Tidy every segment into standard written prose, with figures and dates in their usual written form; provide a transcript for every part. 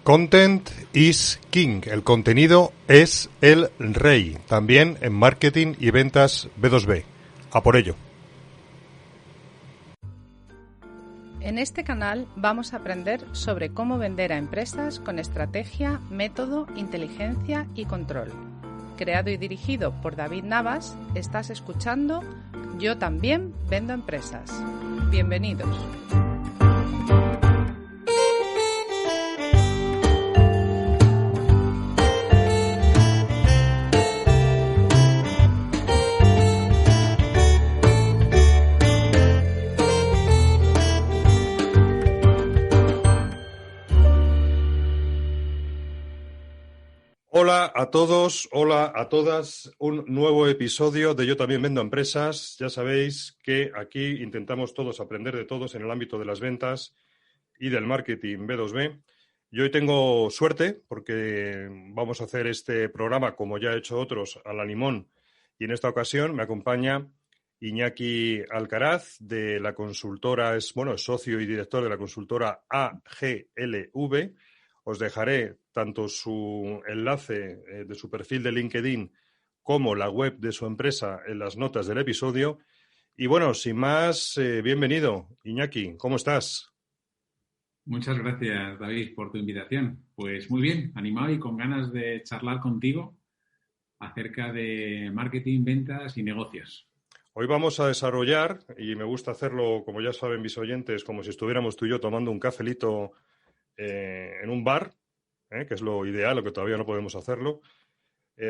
Content is king. El contenido es el rey. También en marketing y ventas B2B. A por ello. En este canal vamos a aprender sobre cómo vender a empresas con estrategia, método, inteligencia y control. Creado y dirigido por David Navas, estás escuchando Yo también vendo empresas. Bienvenidos. Hola a todos, hola a todas, un nuevo episodio de Yo también vendo empresas. Ya sabéis que aquí intentamos todos aprender de todos en el ámbito de las ventas y del marketing B2B. Y hoy tengo suerte porque vamos a hacer este programa, como ya he hecho otros, a la limón. Y en esta ocasión me acompaña Iñaki Alcaraz de la consultora, es socio y director de la consultora AGLV. Os dejaré tanto su enlace de su perfil de LinkedIn como la web de su empresa en las notas del episodio. Y bueno, sin más, bienvenido, Iñaki. ¿Cómo estás? Muchas gracias, David, por tu invitación. Pues muy bien, animado y con ganas de charlar contigo acerca de marketing, ventas y negocios. Hoy vamos a desarrollar, y me gusta hacerlo, como ya saben mis oyentes, como si estuviéramos tú y yo tomando un cafelito en un bar, que es lo ideal, lo que todavía no podemos hacerlo.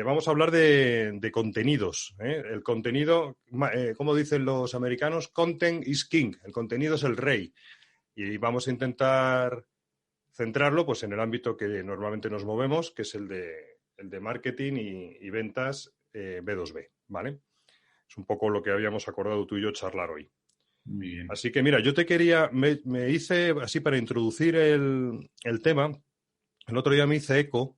Vamos a hablar de contenidos. El contenido, como dicen los americanos, content is king. El contenido es el rey. Y vamos a intentar centrarlo pues, en el ámbito que normalmente nos movemos, que es el de marketing y ventas B2B, ¿vale? Es un poco lo que habíamos acordado tú y yo charlar hoy. Muy bien. Así que mira, yo te quería, me hice así para introducir el tema. El otro día me hice eco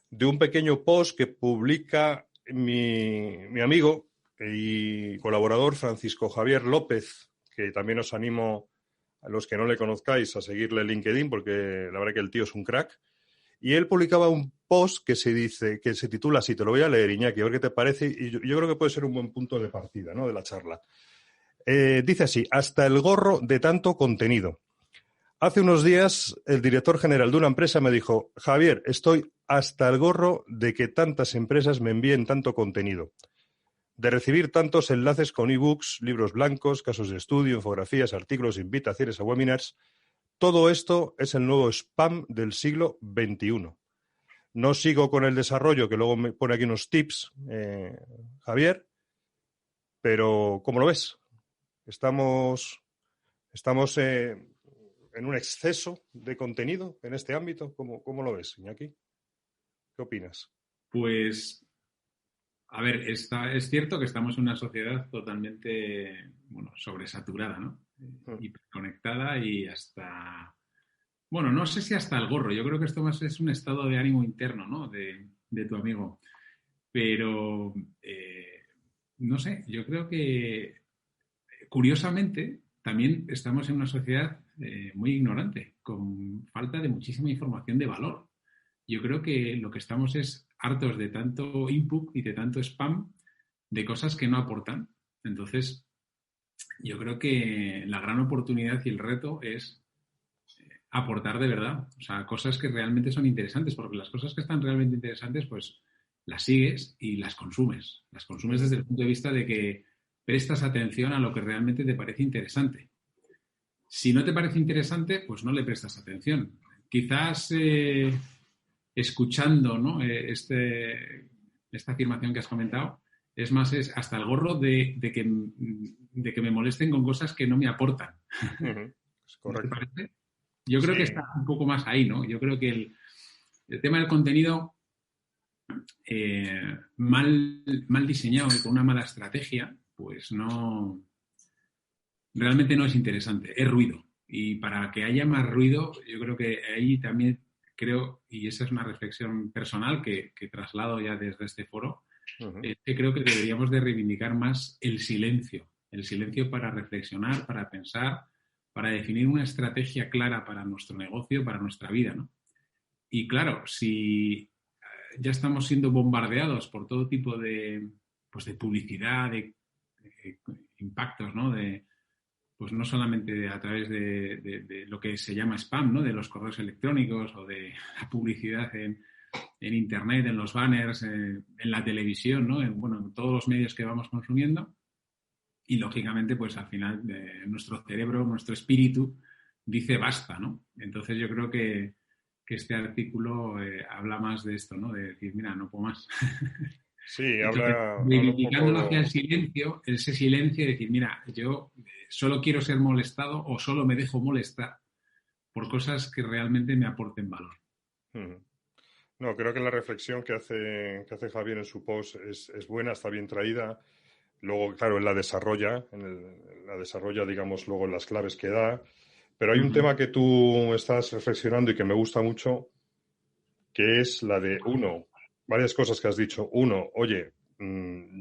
de un pequeño post que publica mi amigo y colaborador Francisco Javier López, que también os animo a los que no le conozcáis a seguirle en LinkedIn, porque la verdad que el tío es un crack. Y él publicaba un post que se titula así, te lo voy a leer, Iñaki, a ver qué te parece, y yo creo que puede ser un buen punto de partida, ¿no?, de la charla. Dice así: hasta el gorro de tanto contenido. Hace unos días el director general de una empresa me dijo: Javier, estoy hasta el gorro de que tantas empresas me envíen tanto contenido, de recibir tantos enlaces con ebooks, libros blancos, casos de estudio, infografías, artículos, invitaciones a webinars. Todo esto es el nuevo spam del siglo XXI. No sigo con el desarrollo, que luego me pone aquí unos tips, Javier, pero ¿cómo lo ves? Estamos en un exceso de contenido en este ámbito. ¿Cómo lo ves, Iñaki? ¿Qué opinas? Pues, a ver, es cierto que estamos en una sociedad totalmente, sobresaturada, ¿no? Hiperconectada y hasta, no sé si hasta el gorro. Yo creo que esto más es un estado de ánimo interno, ¿no?, de tu amigo. Pero, no sé, yo creo que, curiosamente, también estamos en una sociedad muy ignorante, con falta de muchísima información de valor. Yo creo que lo que estamos es hartos de tanto input y de tanto spam de cosas que no aportan. Entonces, yo creo que la gran oportunidad y el reto es aportar de verdad, o sea, cosas que realmente son interesantes, porque las cosas que están realmente interesantes, pues las sigues y las consumes. Las consumes desde el punto de vista de que prestas atención a lo que realmente te parece interesante. Si no te parece interesante, pues no le prestas atención. Quizás escuchando, ¿no?, esta afirmación que has comentado, es hasta el gorro de que me molesten con cosas que no me aportan. Es correcto. ¿No te parece? Yo creo que está un poco más ahí, ¿no? Yo creo que el tema del contenido mal diseñado y con una mala estrategia, pues realmente no es interesante, es ruido. Y para que haya más ruido, yo creo que ahí también y esa es una reflexión personal que traslado ya desde este foro, que creo que deberíamos de reivindicar más el silencio para reflexionar, para pensar, para definir una estrategia clara para nuestro negocio, para nuestra vida, ¿no? Y claro, si ya estamos siendo bombardeados por todo tipo de publicidad, de impactos, ¿no? Pues no solamente a través de lo que se llama spam, ¿no? De los correos electrónicos o de la publicidad en Internet, en los banners, en la televisión, ¿no? En todos los medios que vamos consumiendo. Y, lógicamente, pues al final nuestro cerebro, nuestro espíritu dice basta, ¿no? Entonces yo creo que este artículo habla más de esto, ¿no? De decir, mira, no puedo más. Sí, Entonces, reivindicándolo hacia el silencio, ese silencio de decir, mira, yo solo quiero ser molestado o solo me dejo molestar por cosas que realmente me aporten valor. No, creo que la reflexión que hace Javier en su post es buena, está bien traída. Luego, claro, él la desarrolla, digamos, luego en las claves que da. Pero hay un tema que tú estás reflexionando y que me gusta mucho, que es la de varias cosas que has dicho. Uno, oye,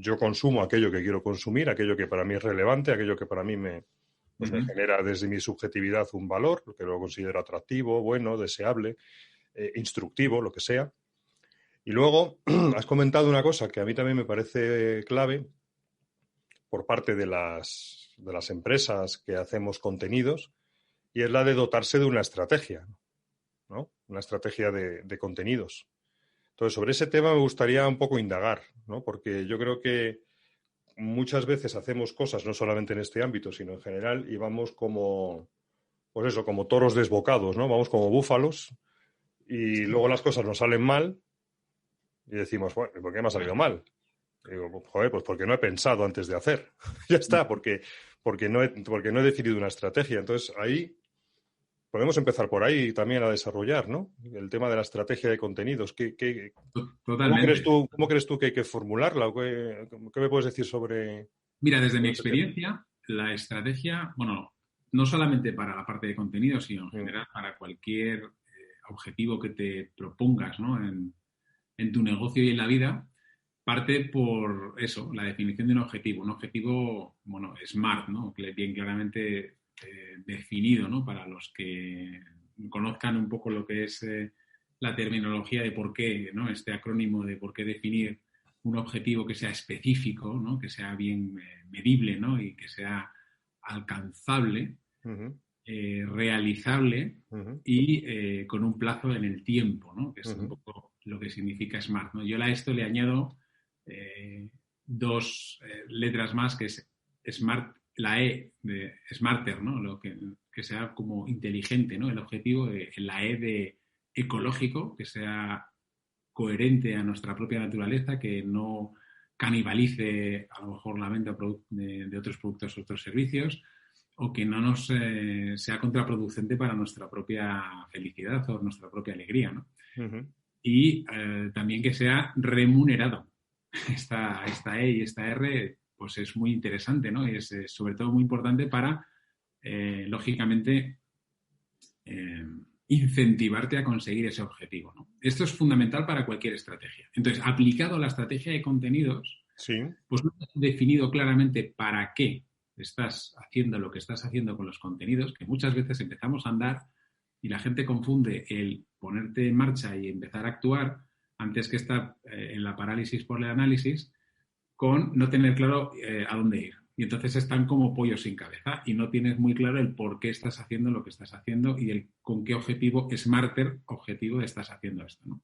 yo consumo aquello que quiero consumir, aquello que para mí es relevante, aquello que para mí me genera desde mi subjetividad un valor, lo que lo considero atractivo, bueno, deseable, instructivo, lo que sea. Y luego has comentado una cosa que a mí también me parece clave por parte de las empresas que hacemos contenidos, y es la de dotarse de una estrategia, ¿no? Una estrategia de contenidos. Entonces, sobre ese tema me gustaría un poco indagar, ¿no? Porque yo creo que muchas veces hacemos cosas, no solamente en este ámbito, sino en general, y vamos como toros desbocados, ¿no? Vamos como búfalos y luego las cosas nos salen mal y decimos, bueno, ¿por qué me ha salido mal? Y digo, joder, pues porque no he pensado antes de hacer. Ya está, porque no he definido una estrategia. Entonces, ahí podemos empezar por ahí también a desarrollar, ¿no? El tema de la estrategia de contenidos. Totalmente. ¿Cómo crees tú que hay que formularla? ¿O qué me puedes decir sobre...? Mira, desde mi experiencia, la estrategia, no solamente para la parte de contenidos, sino en general para cualquier objetivo que te propongas, ¿no? En tu negocio y en la vida, parte por eso, la definición de un objetivo. Un objetivo, SMART, ¿no? Bien claramente definido, ¿no? Para los que conozcan un poco lo que es la terminología de por qué, ¿no? Este acrónimo de por qué definir un objetivo que sea específico, ¿no? Que sea bien medible, ¿no? Y que sea alcanzable, realizable y con un plazo en el tiempo, ¿no? Que es un poco lo que significa SMART, ¿no? Yo a esto le añado dos letras más, que es SMART, la E de Smarter, ¿no? Lo que sea como inteligente, ¿no? El objetivo la E de ecológico, que sea coherente a nuestra propia naturaleza, que no canibalice a lo mejor la venta de otros productos o otros servicios, o que no nos sea contraproducente para nuestra propia felicidad o nuestra propia alegría, ¿no? Y también que sea remunerado. Esta E y esta R pues es muy interesante, ¿no? Y es sobre todo muy importante para, lógicamente, incentivarte a conseguir ese objetivo, ¿no? Esto es fundamental para cualquier estrategia. Entonces, aplicado a la estrategia de contenidos, pues no has definido claramente para qué estás haciendo lo que estás haciendo con los contenidos, que muchas veces empezamos a andar y la gente confunde el ponerte en marcha y empezar a actuar antes que estar en la parálisis por el análisis, con no tener claro a dónde ir. Y entonces están como pollos sin cabeza y no tienes muy claro el por qué estás haciendo lo que estás haciendo y con qué objetivo, objetivo estás haciendo esto, ¿no?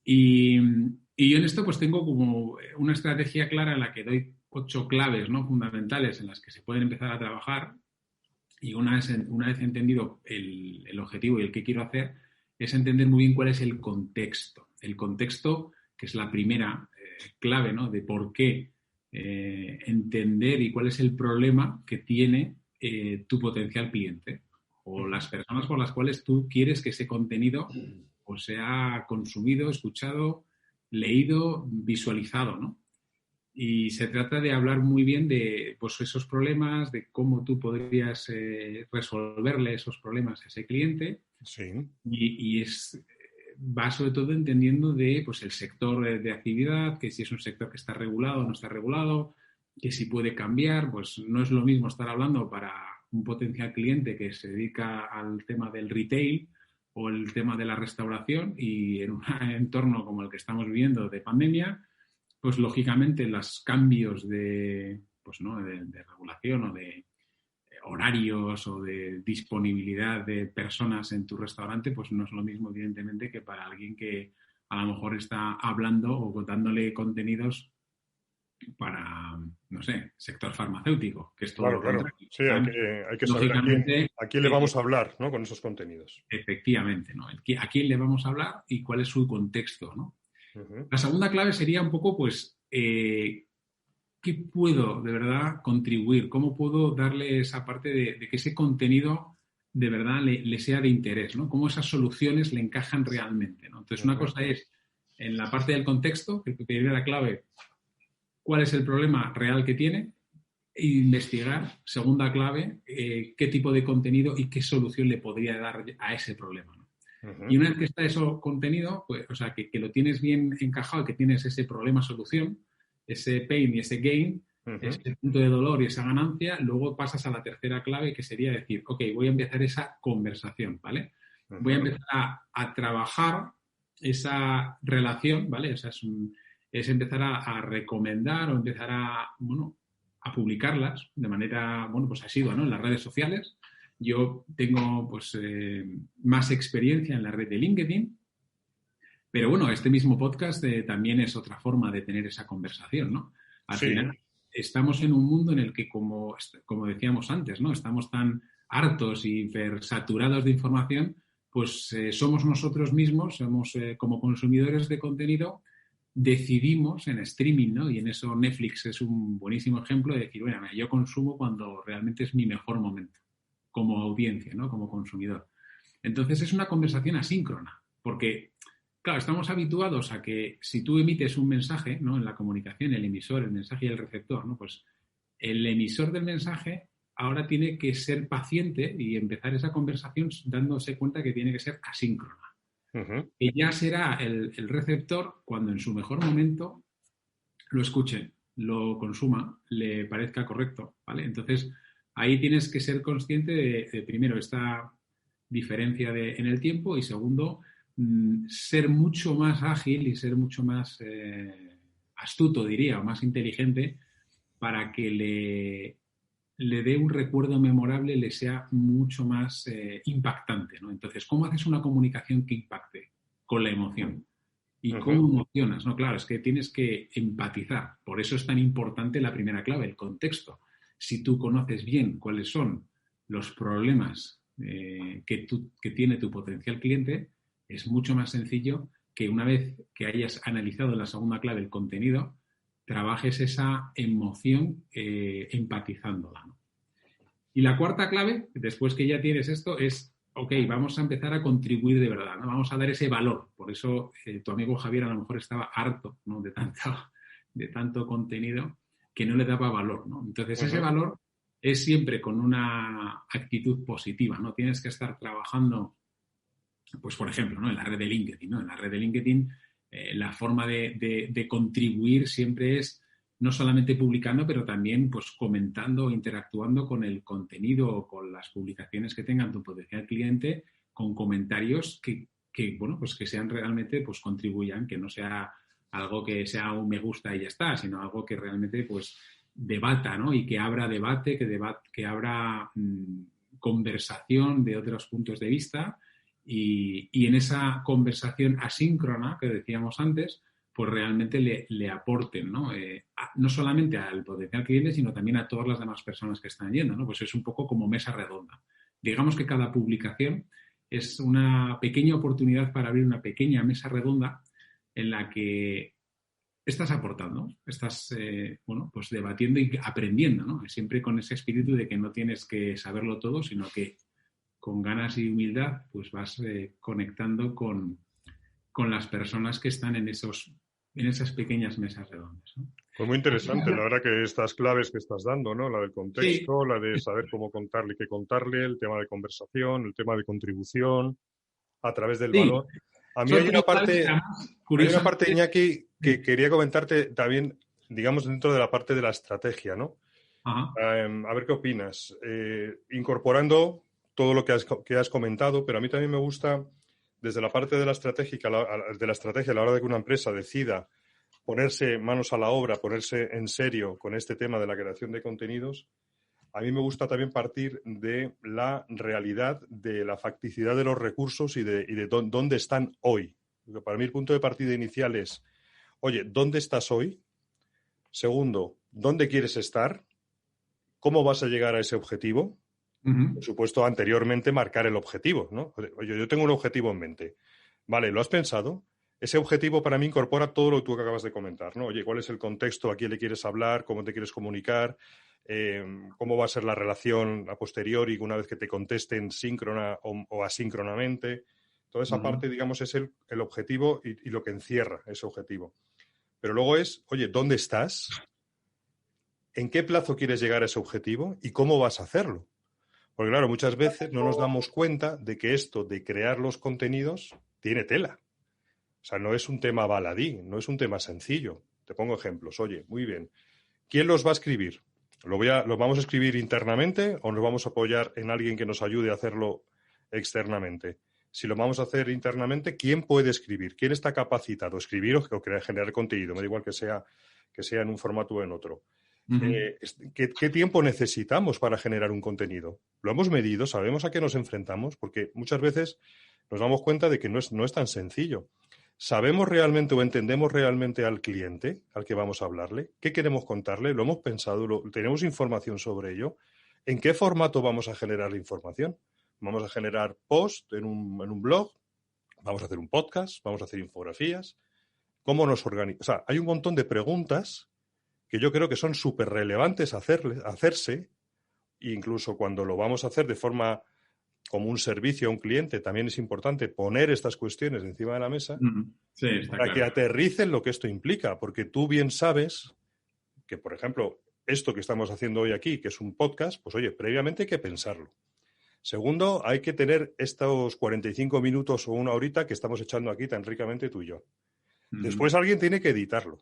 Y yo en esto pues tengo como una estrategia clara en la que doy 8 claves, ¿no? Fundamentales en las que se pueden empezar a trabajar, y una vez entendido el objetivo y el que quiero hacer, es entender muy bien cuál es el contexto. El contexto, que es la primera clave, ¿no? De por qué entender y cuál es el problema que tiene tu potencial cliente o las personas por las cuales tú quieres que ese contenido pues, sea consumido, escuchado, leído, visualizado, ¿no? Y se trata de hablar muy bien de pues, esos problemas, de cómo tú podrías resolverle esos problemas a ese cliente. Sí. Y va sobre todo entendiendo de pues, el sector de actividad, que si es un sector que está regulado o no está regulado, que si puede cambiar, pues no es lo mismo estar hablando para un potencial cliente que se dedica al tema del retail o el tema de la restauración, y en un entorno como el que estamos viviendo de pandemia, pues lógicamente los cambios de regulación o de horarios o de disponibilidad de personas en tu restaurante, pues no es lo mismo, evidentemente, que para alguien que a lo mejor está hablando o dándole contenidos para, no sé, sector farmacéutico, que es todo lo Claro. contrario. Sí, hay que saber a quién le vamos a hablar, ¿no? Con esos contenidos. Efectivamente, ¿no? A quién le vamos a hablar y cuál es su contexto, ¿no? Uh-huh. La segunda clave sería un poco, pues, ¿qué puedo de verdad contribuir? ¿Cómo puedo darle esa parte de que ese contenido de verdad le sea de interés, ¿no? ¿Cómo esas soluciones le encajan realmente, ¿no? Entonces, una cosa es, en la parte del contexto, que primera clave, cuál es el problema real que tiene, e investigar, segunda clave, qué tipo de contenido y qué solución le podría dar a ese problema, ¿no? Uh-huh. Y una vez que está ese contenido, pues, o sea, que lo tienes bien encajado, que tienes ese problema-solución, ese pain y ese gain, uh-huh, ese punto de dolor y esa ganancia, luego pasas a la tercera clave, que sería decir, ok, voy a empezar esa conversación, ¿vale? Uh-huh. Voy a empezar a trabajar esa relación, ¿vale? O sea, es empezar a recomendar o empezar a publicarlas de manera, pues asidua, ¿no? En las redes sociales. Yo tengo, pues, más experiencia en la red de LinkedIn, pero bueno, este mismo podcast también es otra forma de tener esa conversación, ¿no? Al final, estamos en un mundo en el que, como decíamos antes, ¿no? Estamos tan hartos y saturados de información, pues somos nosotros mismos, somos como consumidores de contenido, decidimos en streaming, ¿no? Y en eso Netflix es un buenísimo ejemplo de decir, bueno, yo consumo cuando realmente es mi mejor momento, como audiencia, ¿no? Como consumidor. Entonces es una conversación asíncrona, porque, claro, estamos habituados a que si tú emites un mensaje, ¿no? En la comunicación, el emisor, el mensaje y el receptor, ¿no? Pues el emisor del mensaje ahora tiene que ser paciente y empezar esa conversación dándose cuenta que tiene que ser asíncrona. Uh-huh. Que ya será el receptor cuando en su mejor momento lo escuche, lo consuma, le parezca correcto, ¿vale? Entonces, ahí tienes que ser consciente de primero, esta diferencia en el tiempo y segundo, ser mucho más ágil y ser mucho más astuto, diría, o más inteligente para que le dé un recuerdo memorable, le sea mucho más impactante, ¿no? Entonces, ¿cómo haces una comunicación que impacte? Con la emoción. ¿Y cómo emocionas? No, claro, es que tienes que empatizar. Por eso es tan importante la primera clave, el contexto. Si tú conoces bien cuáles son los problemas que tiene tu potencial cliente, es mucho más sencillo que una vez que hayas analizado en la segunda clave el contenido, trabajes esa emoción empatizándola, ¿no? Y la cuarta clave, después que ya tienes esto, es, ok, vamos a empezar a contribuir de verdad, ¿no? Vamos a dar ese valor. Por eso tu amigo Javier a lo mejor estaba harto, ¿no? de tanto contenido que no le daba valor, ¿no? Entonces, ese valor es siempre con una actitud positiva, ¿no? Tienes que estar trabajando, pues, por ejemplo, ¿no? En la red de LinkedIn, ¿no? En la red de LinkedIn la forma de contribuir siempre es no solamente publicando, pero también pues comentando o interactuando con el contenido o con las publicaciones que tengan tu potencial cliente, con comentarios que sean realmente, pues contribuyan, que no sea algo que sea un me gusta y ya está, sino algo que realmente pues debata, ¿no? Y que abra debate, que abra conversación de otros puntos de vista. Y en esa conversación asíncrona que decíamos antes, pues realmente le aporten, ¿no? No solamente al potencial cliente, sino también a todas las demás personas que están yendo, ¿no? Pues es un poco como mesa redonda. Digamos que cada publicación es una pequeña oportunidad para abrir una pequeña mesa redonda en la que estás aportando, estás pues debatiendo y aprendiendo, ¿no? Siempre con ese espíritu de que no tienes que saberlo todo, sino que con ganas y humildad, pues vas conectando con las personas que están en esas pequeñas mesas redondas, ¿no? Pues muy interesante, la verdad que estas claves que estás dando, ¿no? La del contexto, sí. La de saber cómo contarle y qué contarle, el tema de conversación, el tema de contribución, a través del valor. A mí hay una parte, Iñaki, que quería comentarte también, digamos, dentro de la parte de la estrategia, ¿no? A ver qué opinas. Incorporando todo lo que has comentado, pero a mí también me gusta desde la parte de la estrategia a la hora de que una empresa decida ponerse manos a la obra, ponerse en serio con este tema de la creación de contenidos, a mí me gusta también partir de la realidad, de la facticidad de los recursos y de dónde están hoy. Porque para mí el punto de partida inicial es, oye, ¿dónde estás hoy? Segundo, ¿dónde quieres estar? ¿Cómo vas a llegar a ese objetivo? Por supuesto, anteriormente marcar el objetivo, ¿no? Oye, yo tengo un objetivo en mente. Vale, ¿lo has pensado? Ese objetivo para mí incorpora todo lo que tú acabas de comentar, ¿no? Oye, ¿cuál es el contexto? ¿A quién le quieres hablar? ¿Cómo te quieres comunicar? ¿Cómo va a ser la relación a posteriori una vez que te contesten síncrona o asíncronamente? Toda esa parte, digamos, es el objetivo y lo que encierra ese objetivo. Pero luego es, oye, ¿dónde estás? ¿En qué plazo quieres llegar a ese objetivo? ¿Y cómo vas a hacerlo? Porque claro, muchas veces no nos damos cuenta de que esto de crear los contenidos tiene tela. O sea, no es un tema baladí, no es un tema sencillo. Te pongo ejemplos. Oye, muy bien. ¿Quién los va a escribir? ¿Lo vamos a escribir internamente o nos vamos a apoyar en alguien que nos ayude a hacerlo externamente? Si lo vamos a hacer internamente, ¿quién puede escribir? ¿Quién está capacitado a escribir o generar contenido? Me da igual que sea en un formato o en otro. ¿Qué tiempo necesitamos para generar un contenido? ¿Lo hemos medido? ¿Sabemos a qué nos enfrentamos? Porque muchas veces nos damos cuenta de que no es tan sencillo. ¿Sabemos realmente o entendemos realmente al cliente al que vamos a hablarle? ¿Qué queremos contarle? ¿Lo hemos pensado? ¿Tenemos información sobre ello? ¿En qué formato vamos a generar la información? ¿Vamos a generar post en un blog? ¿Vamos a hacer un podcast? ¿Vamos a hacer infografías? ¿Cómo nos organizamos? O sea, hay un montón de preguntas que yo creo que son súper relevantes hacerse, incluso cuando lo vamos a hacer de forma como un servicio a un cliente, también es importante poner estas cuestiones encima de la mesa para que aterricen lo que esto implica, porque tú bien sabes que, por ejemplo, esto que estamos haciendo hoy aquí, que es un podcast, pues oye, previamente hay que pensarlo. Segundo, hay que tener estos 45 minutos o una horita que estamos echando aquí tan ricamente tú y yo. Después alguien tiene que editarlo.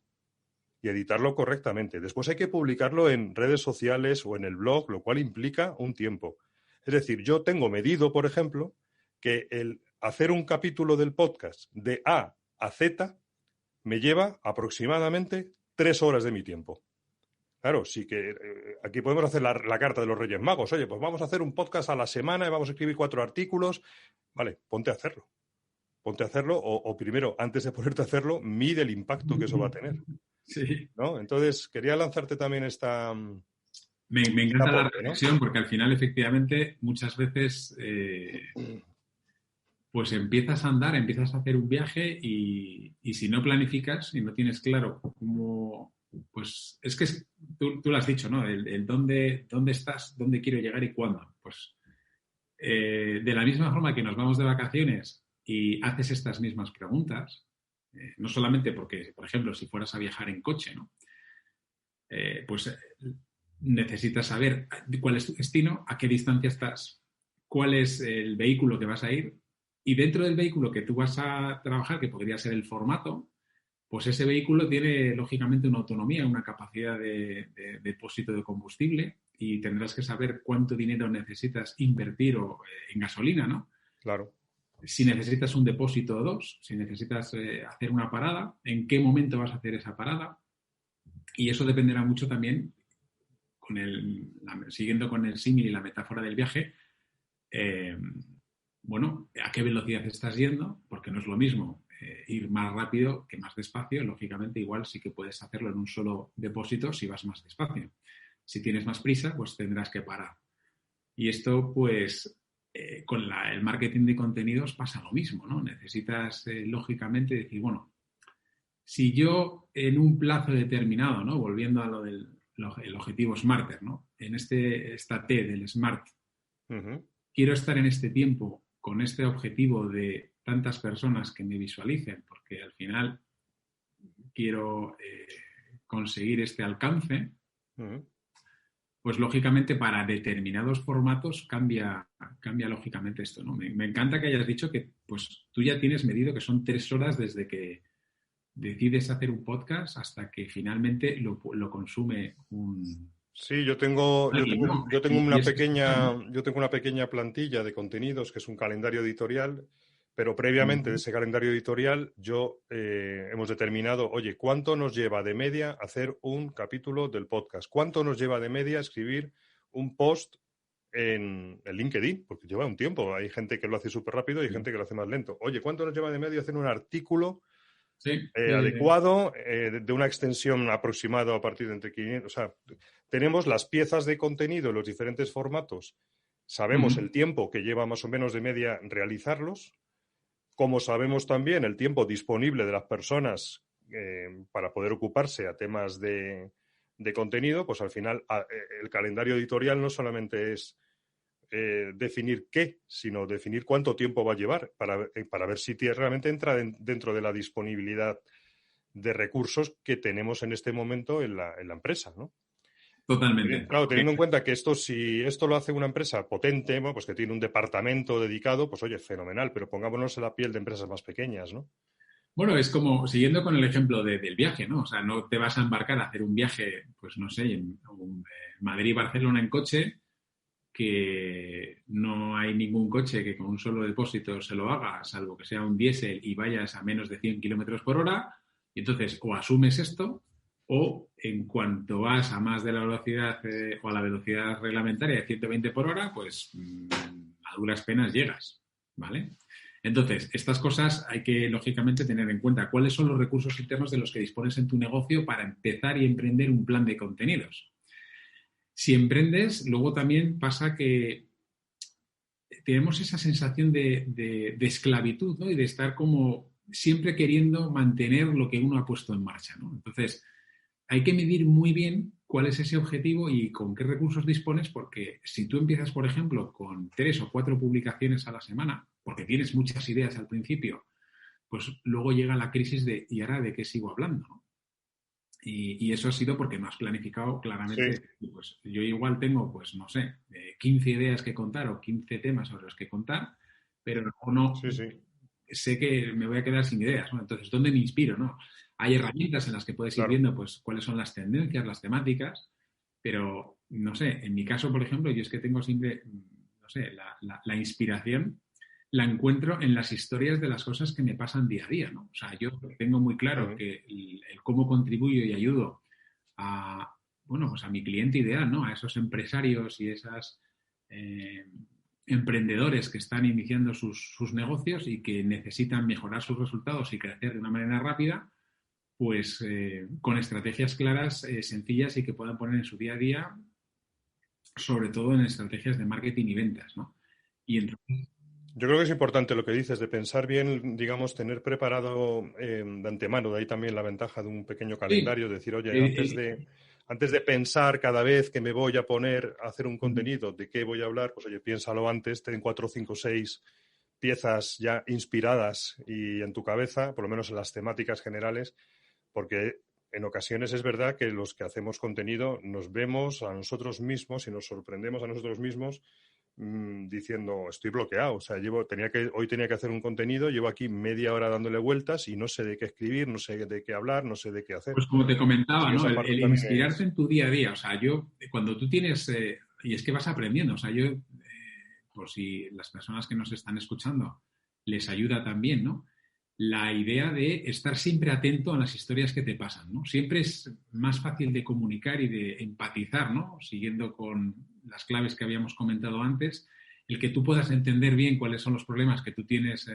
Y editarlo correctamente. Después hay que publicarlo en redes sociales o en el blog, lo cual implica un tiempo. Es decir, yo tengo medido, por ejemplo, que el hacer un capítulo del podcast de A a Z me lleva aproximadamente 3 horas de mi tiempo. Claro, sí que aquí podemos hacer la carta de los Reyes Magos. Oye, pues vamos a hacer un podcast a la semana y vamos a escribir 4 artículos. Vale, ponte a hacerlo. Ponte a hacerlo o primero, antes de ponerte a hacerlo, mide el impacto que eso va a tener. Sí. ¿No? Entonces, quería lanzarte también esta... Me encanta la reflexión, ¿no? Porque al final, efectivamente, muchas veces pues empiezas a andar, empiezas a hacer un viaje y si no planificas y no tienes claro cómo... Pues es que tú lo has dicho, ¿no? El dónde estás, dónde quiero llegar y cuándo. Pues de la misma forma que nos vamos de vacaciones y haces estas mismas preguntas, no solamente porque, por ejemplo, si fueras a viajar en coche, ¿no? Pues necesitas saber cuál es tu destino, a qué distancia estás, cuál es el vehículo que vas a ir y dentro del vehículo que tú vas a trabajar, que podría ser el formato, pues ese vehículo tiene lógicamente una autonomía, una capacidad de depósito de combustible y tendrás que saber cuánto dinero necesitas invertir en gasolina, ¿no? Claro. Si necesitas un depósito o dos, si necesitas hacer una parada, en qué momento vas a hacer esa parada. Y eso dependerá mucho también, siguiendo con el símil y la metáfora del viaje, bueno, a qué velocidad estás yendo, porque no es lo mismo ir más rápido que más despacio. Lógicamente, igual sí que puedes hacerlo en un solo depósito si vas más despacio. Si tienes más prisa, pues tendrás que parar. Y esto, pues... con el marketing de contenidos pasa lo mismo, ¿no? Necesitas, lógicamente, decir, bueno, si yo en un plazo determinado, ¿no? Volviendo a lo del el objetivo SMARTER, ¿no? En esta T del SMART, quiero estar en este tiempo con este objetivo de tantas personas que me visualicen, porque al final quiero conseguir este alcance, pues lógicamente para determinados formatos cambia lógicamente esto, ¿no? Me encanta que hayas dicho que pues tú ya tienes medido que son 3 horas desde que decides hacer un podcast hasta que finalmente lo consume un... Sí, yo tengo una pequeña plantilla de contenidos que es un calendario editorial, Pero previamente de ese calendario editorial hemos determinado, oye, ¿cuánto nos lleva de media hacer un capítulo del podcast? ¿Cuánto nos lleva de media escribir un post en el LinkedIn? Porque lleva un tiempo. Hay gente que lo hace súper rápido y hay gente que lo hace más lento. Oye, ¿cuánto nos lleva de media hacer un artículo adecuado de una extensión aproximada a partir de entre 500? O sea, tenemos las piezas de contenido en los diferentes formatos. Sabemos el tiempo que lleva más o menos de media realizarlos. Como sabemos también el tiempo disponible de las personas para poder ocuparse a temas de contenido, pues al final el calendario editorial no solamente es definir qué, sino definir cuánto tiempo va a llevar para ver si realmente entra dentro de la disponibilidad de recursos que tenemos en este momento en la empresa, ¿no? Totalmente. Claro, teniendo en cuenta que si esto lo hace una empresa potente, bueno, pues que tiene un departamento dedicado, pues oye, fenomenal, pero pongámonos en la piel de empresas más pequeñas, ¿no? Bueno, es como, siguiendo con el ejemplo del viaje, ¿no? O sea, no te vas a embarcar a hacer un viaje, pues no sé, en Madrid-Barcelona en coche, que no hay ningún coche que con un solo depósito se lo haga, salvo que sea un diésel y vayas a menos de 100 kilómetros por hora, y entonces o asumes esto, o en cuanto vas a más de la velocidad o a la velocidad reglamentaria de 120 por hora, pues a duras penas llegas, ¿vale? Entonces, estas cosas hay que, lógicamente, tener en cuenta cuáles son los recursos internos de los que dispones en tu negocio para empezar y emprender un plan de contenidos. Si emprendes, luego también pasa que tenemos esa sensación de esclavitud, ¿no? Y de estar como siempre queriendo mantener lo que uno ha puesto en marcha, ¿no? Entonces, hay que medir muy bien cuál es ese objetivo y con qué recursos dispones, porque si tú empiezas, por ejemplo, con 3 o 4 publicaciones a la semana, porque tienes muchas ideas al principio, pues luego llega la crisis de ¿y ahora de qué sigo hablando? ¿No? Y eso ha sido porque no has planificado claramente. Sí. Pues yo igual tengo, pues no sé, 15 ideas que contar o 15 temas sobre los que contar, pero no sé que me voy a quedar sin ideas, ¿no? Entonces, ¿dónde me inspiro, no? Hay herramientas en las que puedes ir viendo pues cuáles son las tendencias, las temáticas, pero no sé, en mi caso, por ejemplo, yo es que tengo siempre, no sé, la inspiración la encuentro en las historias de las cosas que me pasan día a día, ¿no? O sea, yo tengo muy claro que el cómo contribuyo y ayudo a, bueno, pues a mi cliente ideal, ¿no? A esos empresarios y esas emprendedores que están iniciando sus negocios y que necesitan mejorar sus resultados y crecer de una manera rápida, pues con estrategias claras, sencillas y que puedan poner en su día a día, sobre todo en estrategias de marketing y ventas, ¿no? Y entonces, yo creo que es importante lo que dices, de pensar bien, digamos, tener preparado de antemano, de ahí también la ventaja de un pequeño calendario, decir, oye, antes de pensar cada vez que me voy a poner a hacer un contenido, de qué voy a hablar, pues oye, piénsalo antes, ten 4, 5, 6 piezas ya inspiradas y en tu cabeza, por lo menos en las temáticas generales, porque en ocasiones es verdad que los que hacemos contenido nos vemos a nosotros mismos y nos sorprendemos a nosotros mismos diciendo, estoy bloqueado, o sea, hoy tenía que hacer un contenido, llevo aquí media hora dándole vueltas y no sé de qué escribir, no sé de qué hablar, no sé de qué hacer. Pues como te comentaba, ¿no? El inspirarse en tu día a día, o sea, cuando tú tienes, y es que vas aprendiendo, o sea, por si las personas que nos están escuchando les ayuda también, ¿no? La idea de estar siempre atento a las historias que te pasan, ¿no? Siempre es más fácil de comunicar y de empatizar, ¿no? Siguiendo con las claves que habíamos comentado antes, el que tú puedas entender bien cuáles son los problemas que tú tienes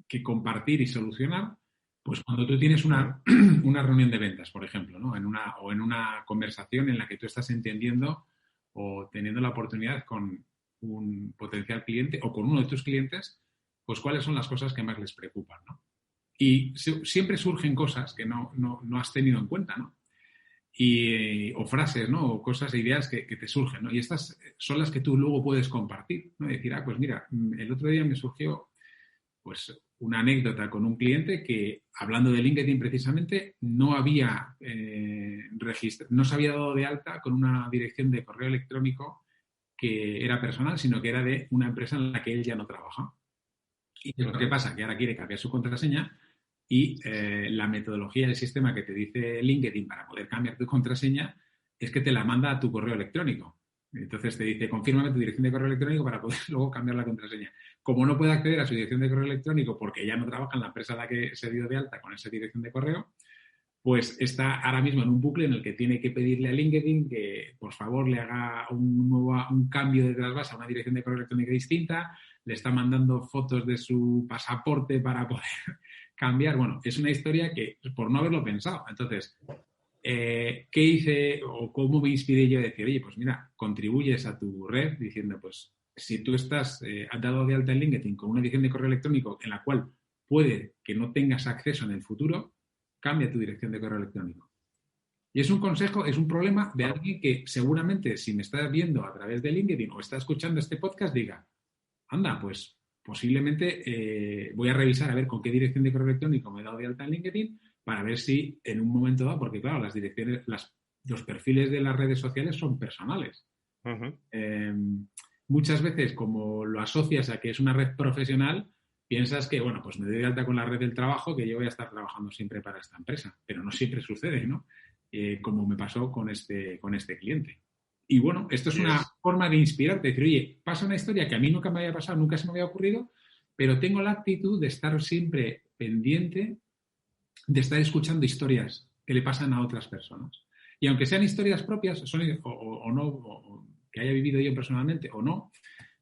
que compartir y solucionar, pues cuando tú tienes una reunión de ventas, por ejemplo, ¿no? En una conversación en la que tú estás entendiendo o teniendo la oportunidad con un potencial cliente o con uno de tus clientes, pues cuáles son las cosas que más les preocupan, ¿no? Y siempre surgen cosas que no has tenido en cuenta, ¿no? O frases, ¿no? O cosas, ideas que te surgen, ¿no? Y estas son las que tú luego puedes compartir, ¿no? Y decir, pues mira, el otro día me surgió pues una anécdota con un cliente que, hablando de LinkedIn precisamente, no había no se había dado de alta con una dirección de correo electrónico que era personal, sino que era de una empresa en la que él ya no trabaja. Y lo que pasa, que ahora quiere cambiar su contraseña y la metodología del sistema que te dice LinkedIn para poder cambiar tu contraseña es que te la manda a tu correo electrónico. Entonces te dice, confírmame tu dirección de correo electrónico para poder luego cambiar la contraseña. Como no puede acceder a su dirección de correo electrónico porque ya no trabaja en la empresa a la que se dio de alta con esa dirección de correo, pues está ahora mismo en un bucle en el que tiene que pedirle a LinkedIn que, por favor, le haga un cambio de trasvase a una dirección de correo electrónico distinta, le está mandando fotos de su pasaporte para poder cambiar. Bueno, es una historia que, por no haberlo pensado. Entonces, ¿qué hice o cómo me inspiré yo a decir, oye, pues mira, contribuyes a tu red diciendo, pues, si tú estás dado de alta en LinkedIn con una dirección de correo electrónico en la cual puede que no tengas acceso en el futuro, cambia tu dirección de correo electrónico. Y es un consejo, es un problema de alguien que seguramente, si me está viendo a través de LinkedIn o está escuchando este podcast, diga, anda, pues posiblemente voy a revisar a ver con qué dirección de correo electrónico me he dado de alta en LinkedIn para ver si en un momento dado, porque claro, las direcciones, los perfiles de las redes sociales son personales. Uh-huh. Muchas veces, como lo asocias a que es una red profesional, piensas que, bueno, pues me doy de alta con la red del trabajo, que yo voy a estar trabajando siempre para esta empresa. Pero no siempre sucede, ¿no? Como me pasó con este cliente. Y bueno, esto es una forma de inspirarte, decir, oye, pasa una historia que a mí nunca me había pasado, nunca se me había ocurrido, pero tengo la actitud de estar siempre pendiente de estar escuchando historias que le pasan a otras personas. Y aunque sean historias propias, o no, o que haya vivido yo personalmente o no,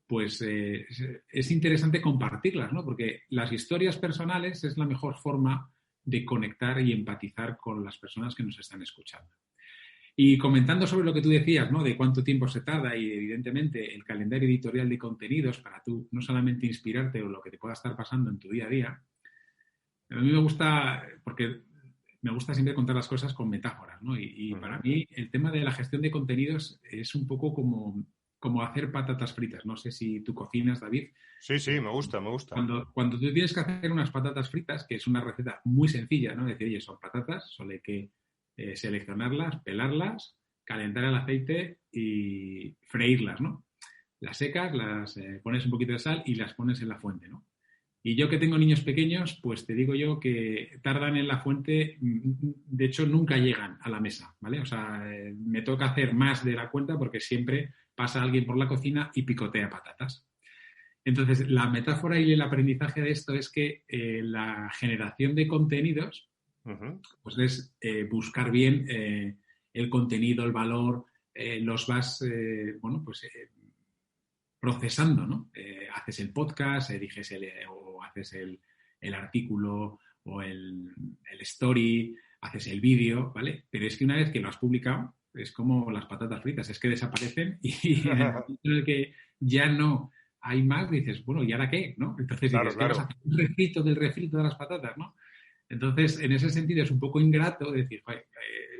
pues es interesante compartirlas, ¿no? Porque las historias personales es la mejor forma de conectar y empatizar con las personas que nos están escuchando. Y comentando sobre lo que tú decías, ¿no? De cuánto tiempo se tarda y, evidentemente, el calendario editorial de contenidos para tú no solamente inspirarte o lo que te pueda estar pasando en tu día a día. A mí me gusta, porque me gusta siempre contar las cosas con metáforas, ¿no? Y para mí el tema de la gestión de contenidos es un poco como hacer patatas fritas. No sé si tú cocinas, David. Sí, me gusta. Cuando tú tienes que hacer unas patatas fritas, que es una receta muy sencilla, ¿no? Decir, oye, son patatas, solo hay que seleccionarlas, pelarlas, calentar el aceite y freírlas, ¿no? Las secas, las pones un poquito de sal y las pones en la fuente, ¿no? Y yo que tengo niños pequeños, pues te digo yo que tardan en la fuente, de hecho nunca llegan a la mesa, ¿vale? O sea, me toca hacer más de la cuenta porque siempre pasa alguien por la cocina y picotea patatas. Entonces, la metáfora y el aprendizaje de esto es que la generación de contenidos pues es buscar bien el contenido, el valor, los vas, procesando, ¿no? Haces el podcast, eliges o haces el artículo o el story, haces el vídeo, ¿vale? Pero es que una vez que lo has publicado, es como las patatas fritas, es que desaparecen y en el momento en el que ya no hay más, dices, bueno, ¿y ahora qué? ¿No? Entonces dices, ¿qué vas a hacer? Un refrito del refrito de las patatas, ¿no? Entonces, en ese sentido es un poco ingrato decir,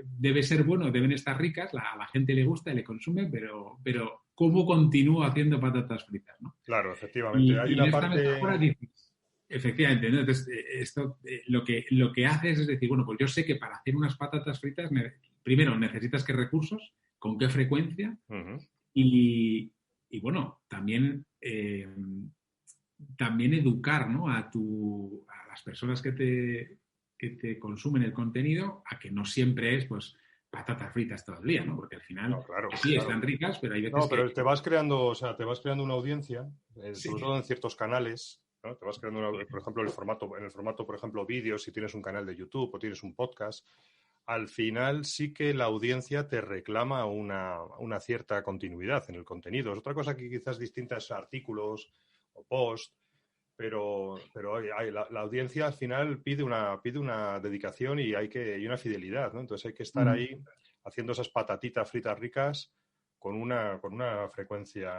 debe ser bueno, deben estar ricas, a la gente le gusta y le consume, pero ¿cómo continúo haciendo patatas fritas, ¿no? Claro, efectivamente. Hay una parte... Efectivamente, ¿no? Entonces, esto lo que haces es decir, bueno, pues yo sé que para hacer unas patatas fritas, primero necesitas qué recursos, con qué frecuencia, y bueno, también educar, ¿no? a las personas que te consumen el contenido a que no siempre es, pues, patatas fritas todo el día, ¿no? Porque al final están ricas, pero hay veces pero te vas creando una audiencia, sobre todo en ciertos canales, ¿no? Te vas creando, por ejemplo, en el formato, por ejemplo, vídeo, si tienes un canal de YouTube o tienes un podcast, al final sí que la audiencia te reclama una cierta continuidad en el contenido. Es otra cosa que quizás distintas artículos o posts, pero la audiencia al final pide una dedicación y una fidelidad, ¿no? Entonces hay que estar ahí haciendo esas patatitas fritas ricas con una frecuencia,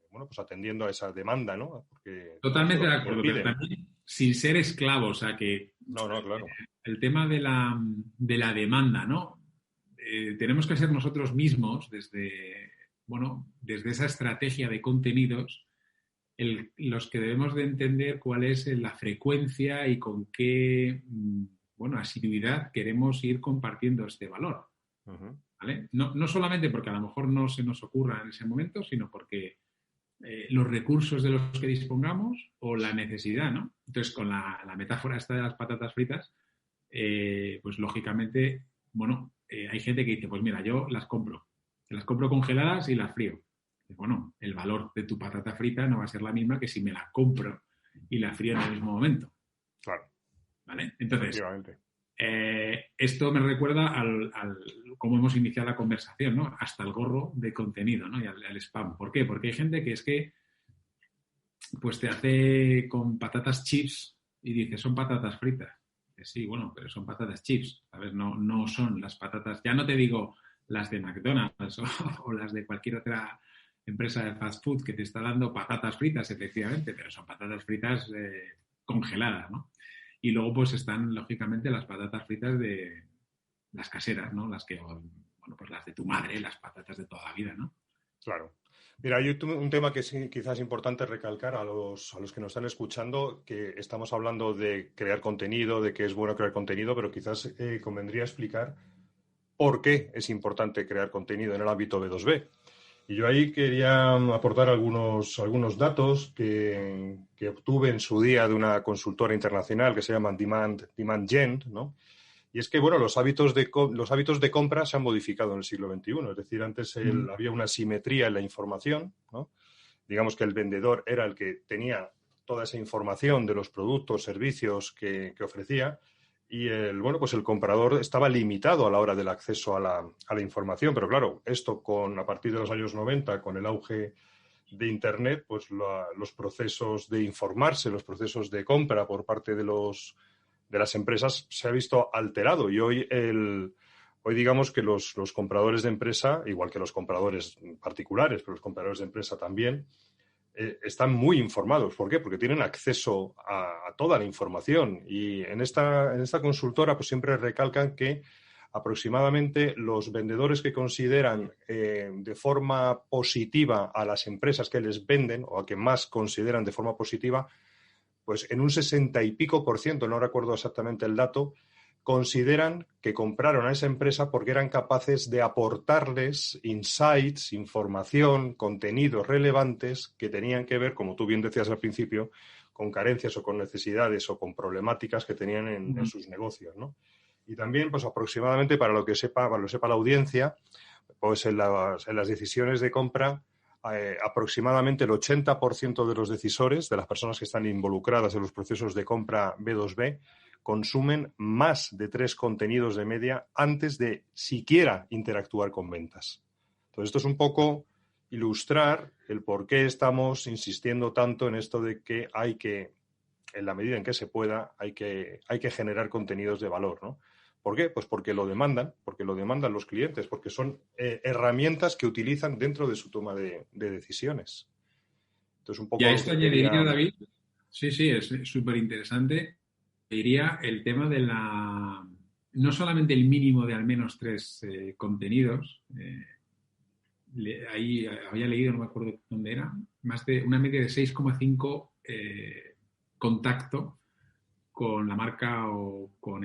pues atendiendo a esa demanda, ¿no? Porque totalmente de acuerdo, pero también sin ser esclavo, o sea que... No, claro. El tema de la demanda, ¿no? Tenemos que ser nosotros mismos desde esa estrategia de contenidos los que debemos de entender cuál es la frecuencia y con qué asiduidad queremos ir compartiendo este valor. ¿Vale? No solamente porque a lo mejor no se nos ocurra en ese momento, sino porque los recursos de los que dispongamos o la necesidad, ¿no? Entonces, con la metáfora esta de las patatas fritas, pues lógicamente, hay gente que dice, pues mira, yo las compro. Te las compro congeladas y las frío. Bueno, el valor de tu patata frita no va a ser la misma que si me la compro y la frío en el mismo momento. Claro. ¿Vale? Entonces, esto me recuerda al cómo hemos iniciado la conversación, ¿no? Hasta el gorro de contenido, ¿no? Y al spam. ¿Por qué? Porque hay gente que es que pues te hace con patatas chips y dice, son patatas fritas. Sí, bueno, pero son patatas chips, ¿sabes? No son las patatas, ya no te digo las de McDonald's o las de cualquier otra empresa de fast food que te está dando patatas fritas, efectivamente, pero son patatas fritas congeladas, ¿no? Y luego pues están, lógicamente, las patatas fritas de las caseras, ¿no? Las que, bueno, pues las de tu madre, las patatas de toda la vida, ¿no? Claro. Mira, hay un tema que sí, quizás es importante recalcar a los que nos están escuchando, que estamos hablando de crear contenido, de que es bueno crear contenido, pero quizás convendría explicar por qué es importante crear contenido en el ámbito B2B. Y yo ahí quería aportar algunos datos que obtuve en su día de una consultora internacional que se llama Demand Gen, ¿no? Y es que, bueno, los hábitos de compra se han modificado en el siglo XXI. Es decir, antes había una simetría en la información, ¿no? Digamos que el vendedor era el que tenía toda esa información de los productos, servicios que ofrecía, y el comprador estaba limitado a la hora del acceso a la información. Pero claro, esto a partir de los años 90, con el auge de Internet, pues los procesos de informarse, los procesos de compra por parte de las empresas se ha visto alterado. Y hoy digamos que los compradores de empresa, igual que los compradores particulares, pero los compradores de empresa también, están muy informados. ¿Por qué? Porque tienen acceso a toda la información. Y en esta consultora pues siempre recalcan que aproximadamente los vendedores que consideran de forma positiva a las empresas que les venden, o a que más consideran de forma positiva, pues en un 60 y pico %, no recuerdo exactamente el dato, consideran que compraron a esa empresa porque eran capaces de aportarles insights, información, contenidos relevantes que tenían que ver, como tú bien decías al principio, con carencias o con necesidades o con problemáticas que tenían en sus negocios, ¿no? Y también, pues aproximadamente, para lo sepa la audiencia, pues en las decisiones de compra, aproximadamente el 80% de los decisores, de las personas que están involucradas en los procesos de compra B2B, consumen más de 3 contenidos de media antes de siquiera interactuar con ventas. Entonces, esto es un poco ilustrar el por qué estamos insistiendo tanto en esto de que en la medida en que se pueda, hay que generar contenidos de valor, ¿no? ¿Por qué? Pues porque lo demandan los clientes, porque son herramientas que utilizan dentro de su toma de decisiones. Entonces, un poco. Y a esto añadiría, David, sí, es súper interesante, diría el tema de no solamente el mínimo de al menos 3 contenidos, ahí había leído, no me acuerdo dónde era, más de una media de 6,5 contacto con la marca o con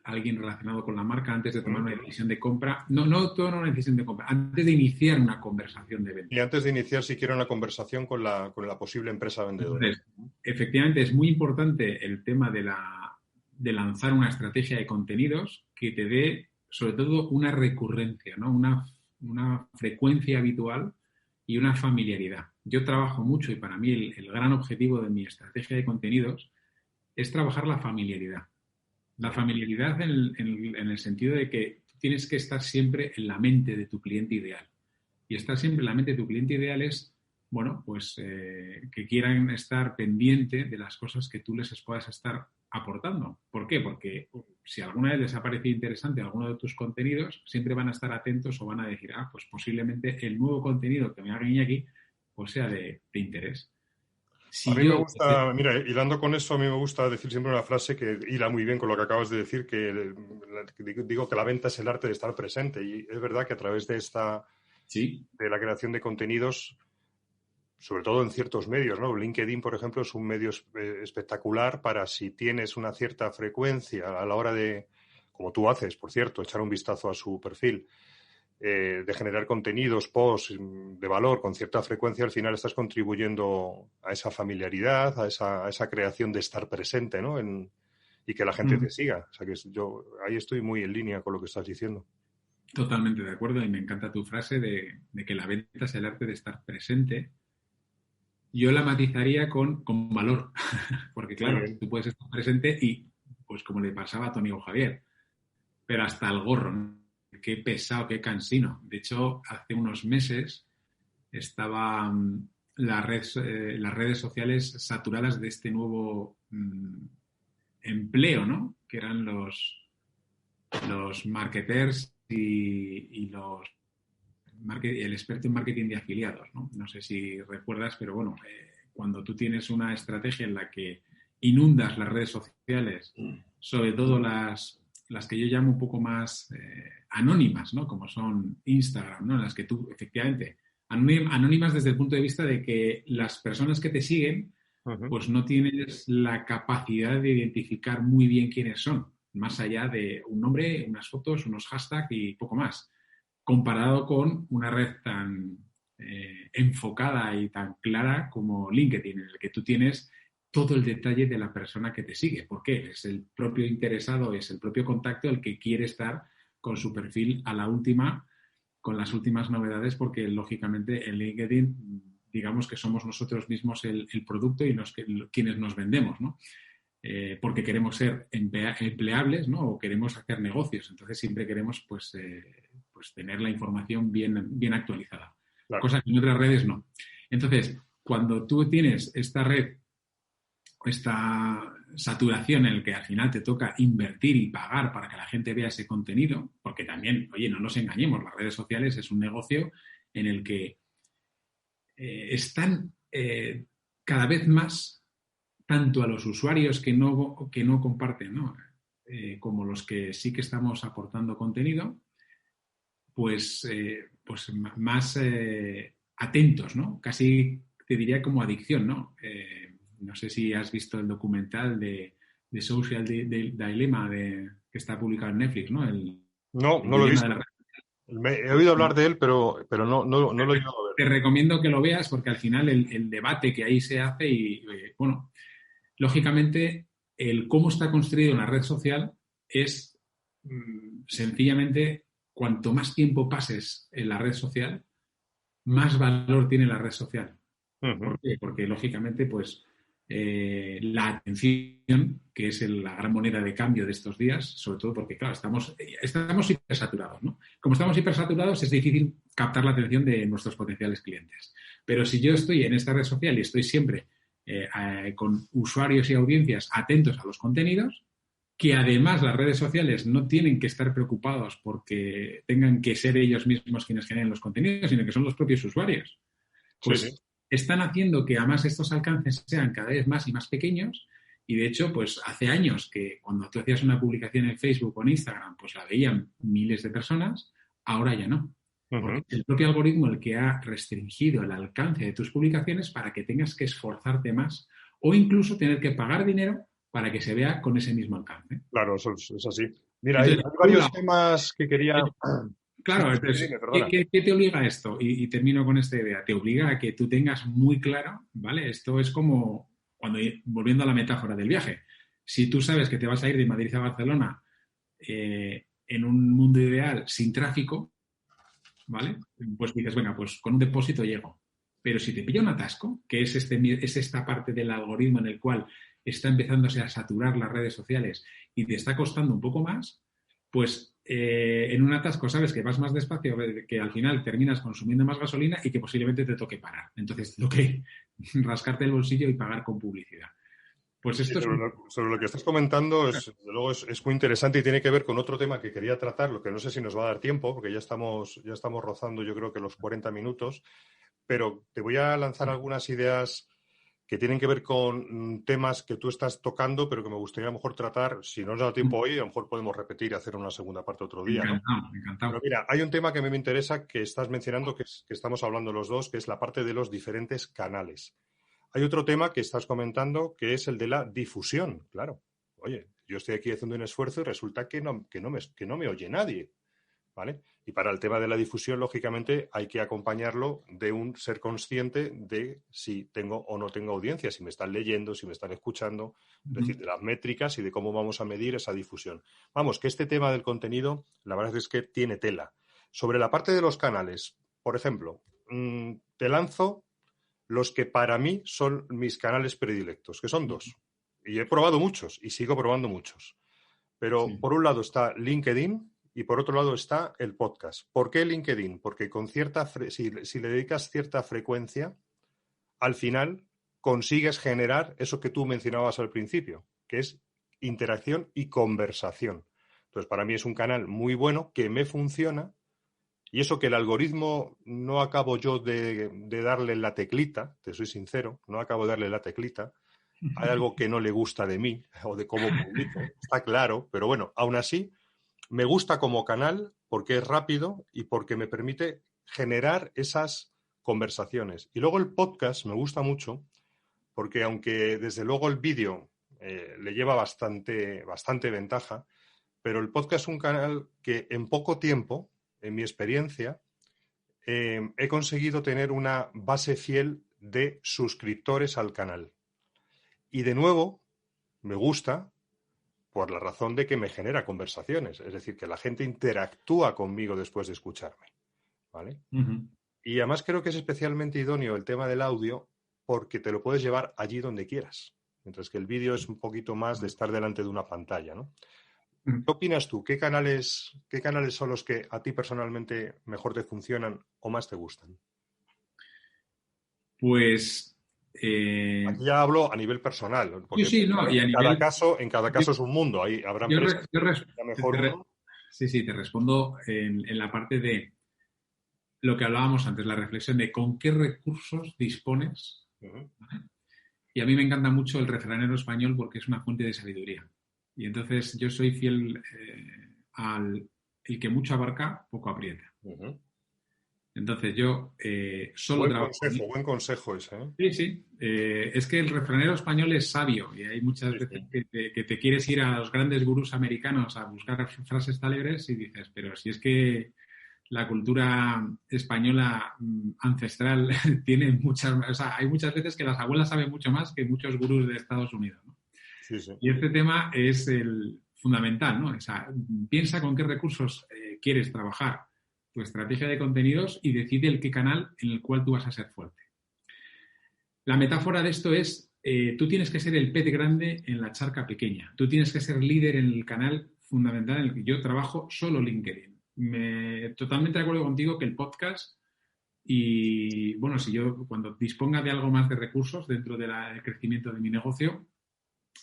alguien relacionado con la marca antes de tomar una decisión de compra. No tomar una decisión de compra, antes de iniciar una conversación de venta. Y antes de iniciar siquiera una conversación con la posible empresa vendedora. Entonces, efectivamente, es muy importante el tema de lanzar una estrategia de contenidos que te dé, sobre todo, una recurrencia, ¿no? Una frecuencia habitual y una familiaridad. Yo trabajo mucho y para mí el gran objetivo de mi estrategia de contenidos es trabajar la familiaridad. La familiaridad en el sentido de que tienes que estar siempre en la mente de tu cliente ideal. Y estar siempre en la mente de tu cliente ideal es, bueno, pues que quieran estar pendiente de las cosas que tú les puedas estar aportando. ¿Por qué? Porque si alguna vez les ha parecido interesante alguno de tus contenidos, siempre van a estar atentos o van a decir, pues posiblemente el nuevo contenido que me haga aquí pues sea de interés. A mí me gusta, mira, hilando con eso, a mí me gusta decir siempre una frase que hila muy bien con lo que acabas de decir, que digo que la venta es el arte de estar presente. Y es verdad que a través de de la creación de contenidos, sobre todo en ciertos medios, ¿no? LinkedIn, por ejemplo, es un medio espectacular para, si tienes una cierta frecuencia a la hora de, como tú haces, por cierto, echar un vistazo a su perfil, de generar contenidos, posts de valor con cierta frecuencia, al final estás contribuyendo a esa familiaridad, a esa creación de estar presente, ¿no? Y que la gente te siga. O sea, que yo ahí estoy muy en línea con lo que estás diciendo. Totalmente de acuerdo, y me encanta tu frase de que la venta es el arte de estar presente. Yo la matizaría con valor, porque Muy claro, bien. tú puedes estar presente y, pues como le pasaba a tu amigo Javier, pero hasta el gorro, ¿no? Qué pesado, qué cansino. De hecho, hace unos meses estaban las redes sociales saturadas de este nuevo empleo, ¿no? Que eran los marketers y el experto en marketing de afiliados, ¿no? No sé si recuerdas, pero bueno, cuando tú tienes una estrategia en la que inundas las redes sociales, sobre todo las que yo llamo un poco más anónimas, ¿no? Como son Instagram, ¿no? En las que tú, efectivamente, anónimas desde el punto de vista de que las personas que te siguen, pues no tienes la capacidad de identificar muy bien quiénes son, más allá de un nombre, unas fotos, unos hashtags y poco más, comparado con una red tan enfocada y tan clara como LinkedIn, en el que tú tienes todo el detalle de la persona que te sigue. ¿Por qué? Es el propio interesado, es el propio contacto el que quiere estar con su perfil a la última, con las últimas novedades, porque lógicamente en LinkedIn digamos que somos nosotros mismos el producto y quienes nos vendemos, ¿no? Porque queremos ser empleables, ¿no? O queremos hacer negocios. Entonces siempre queremos pues tener la información bien actualizada. Claro. Cosa que en otras redes no. Entonces, cuando tú tienes esta red, esta saturación en la que al final te toca invertir y pagar para que la gente vea ese contenido, porque también, oye, no nos engañemos, las redes sociales es un negocio en el que están cada vez más tanto a los usuarios que no comparten, ¿no? Como los que sí que estamos aportando contenido, pues más atentos, ¿no? Casi te diría como adicción, ¿no? No sé si has visto el documental de Social Dilemma que está publicado en Netflix, ¿no? El No lo he dilema de visto. la red. He oído hablar de él, pero no lo he llegado a ver. Te recomiendo que lo veas porque al final el debate que ahí se hace y, bueno, lógicamente el cómo está construido una red social es sencillamente cuanto más tiempo pases en la red social, más valor tiene la red social. ¿Por qué? Porque lógicamente pues la atención, que es la gran moneda de cambio de estos días, sobre todo porque, claro, estamos hipersaturados, ¿no? Como estamos hipersaturados, es difícil captar la atención de nuestros potenciales clientes. Pero si yo estoy en esta red social y estoy siempre con usuarios y audiencias atentos a los contenidos, que además las redes sociales no tienen que estar preocupados porque tengan que ser ellos mismos quienes generen los contenidos, sino que son los propios usuarios. Pues sí. Están haciendo que además estos alcances sean cada vez más y más pequeños, y de hecho, pues hace años que cuando tú hacías una publicación en Facebook o en Instagram, pues la veían miles de personas, ahora ya no. Porque es el propio algoritmo el que ha restringido el alcance de tus publicaciones para que tengas que esforzarte más o incluso tener que pagar dinero para que se vea con ese mismo alcance. Claro, eso es así. Mira, entonces, hay varios temas que quería... Claro, entonces, ¿qué te obliga a esto? Y termino con esta idea. Te obliga a que tú tengas muy claro, ¿vale? Esto es como, volviendo a la metáfora del viaje, si tú sabes que te vas a ir de Madrid a Barcelona en un mundo ideal sin tráfico, ¿vale? Pues dices, venga, pues con un depósito llego. Pero si te pilla un atasco, que es esta parte del algoritmo en el cual está empezándose a saturar las redes sociales y te está costando un poco más, pues en un atasco sabes que vas más despacio, que al final terminas consumiendo más gasolina y que posiblemente te toque parar. Entonces te toque rascarte el bolsillo y pagar con publicidad. Pues esto sobre lo que estás comentando luego es muy interesante y tiene que ver con otro tema que quería tratar, lo que no sé si nos va a dar tiempo, porque ya estamos rozando yo creo que los 40 minutos, pero te voy a lanzar algunas ideas que tienen que ver con temas que tú estás tocando, pero que me gustaría a lo mejor tratar, si no nos da tiempo hoy, a lo mejor podemos repetir y hacer una segunda parte otro día, ¿no? Encantado. Pero mira, hay un tema que a mí me interesa, que estás mencionando, que estamos hablando los dos, que es la parte de los diferentes canales. Hay otro tema que estás comentando, que es el de la difusión, claro. Oye, yo estoy aquí haciendo un esfuerzo y resulta que no me oye nadie, ¿vale? Y para el tema de la difusión, lógicamente, hay que acompañarlo de un ser consciente de si tengo o no tengo audiencia, si me están leyendo, si me están escuchando, es decir, de las métricas y de cómo vamos a medir esa difusión. Vamos, que este tema del contenido, la verdad es que tiene tela. Sobre la parte de los canales, por ejemplo, te lanzo los que para mí son mis canales predilectos, que son 2. Y he probado muchos y sigo probando muchos. Pero por un lado está LinkedIn y por otro lado está el podcast. ¿Por qué LinkedIn? Porque con si le dedicas cierta frecuencia, al final consigues generar eso que tú mencionabas al principio, que es interacción y conversación. Entonces, para mí es un canal muy bueno que me funciona. Y eso que el algoritmo no acabo yo de darle la teclita, te soy sincero, no acabo de darle la teclita. Hay algo que no le gusta de mí o de cómo publico, está claro, pero bueno, aún así me gusta como canal porque es rápido y porque me permite generar esas conversaciones. Y luego el podcast me gusta mucho porque aunque desde luego el vídeo le lleva bastante ventaja, pero el podcast es un canal que en poco tiempo, en mi experiencia, he conseguido tener una base fiel de suscriptores al canal. Y de nuevo, me gusta por la razón de que me genera conversaciones, es decir, que la gente interactúa conmigo después de escucharme, ¿vale? Y además creo que es especialmente idóneo el tema del audio porque te lo puedes llevar allí donde quieras, mientras que el vídeo es un poquito más de estar delante de una pantalla, ¿no? ¿Qué opinas tú? ¿Qué canales son los que a ti personalmente mejor te funcionan o más te gustan? Pues... Aquí ya hablo a nivel personal, porque en cada caso es un mundo. Ahí habrá empresas que mejor uno. Sí, te respondo en la parte de lo que hablábamos antes, la reflexión de con qué recursos dispones. ¿Vale? Y a mí me encanta mucho el refranero español porque es una fuente de sabiduría. Y entonces yo soy fiel al el que mucho abarca, poco aprieta. Entonces yo solo trabajo... Buen consejo ese, ¿eh? Sí. Es que el refranero español es sabio y hay muchas veces que te quieres ir a los grandes gurús americanos a buscar frases célebres y dices, pero si es que la cultura española ancestral tiene muchas... O sea, hay muchas veces que las abuelas saben mucho más que muchos gurús de Estados Unidos, ¿no? Sí. Y este tema es el fundamental, ¿no? O sea, piensa con qué recursos quieres trabajar tu estrategia de contenidos y decide el qué canal en el cual tú vas a ser fuerte. La metáfora de esto es, tú tienes que ser el pez grande en la charca pequeña. Tú tienes que ser líder en el canal fundamental en el que yo trabajo, solo LinkedIn. Totalmente de acuerdo contigo que el podcast y, bueno, si yo cuando disponga de algo más de recursos dentro del crecimiento de mi negocio,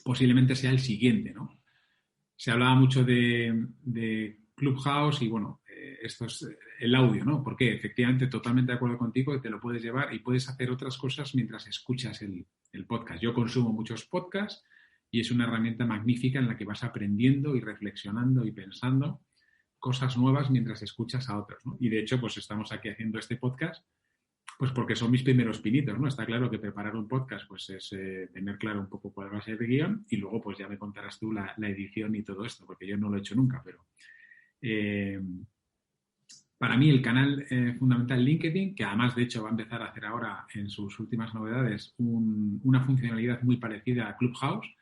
posiblemente sea el siguiente, ¿no? Se hablaba mucho de Clubhouse y, bueno, esto es el audio, ¿no? Porque efectivamente totalmente de acuerdo contigo que te lo puedes llevar y puedes hacer otras cosas mientras escuchas el podcast. Yo consumo muchos podcasts y es una herramienta magnífica en la que vas aprendiendo y reflexionando y pensando cosas nuevas mientras escuchas a otros, ¿no? Y de hecho, pues estamos aquí haciendo este podcast pues porque son mis primeros pinitos, ¿no? Está claro que preparar un podcast pues es tener claro un poco cuál va a ser el guión y luego pues ya me contarás tú la edición y todo esto, porque yo no lo he hecho nunca, pero... para mí el canal fundamental LinkedIn, que además de hecho va a empezar a hacer ahora en sus últimas novedades una funcionalidad muy parecida a Clubhouse,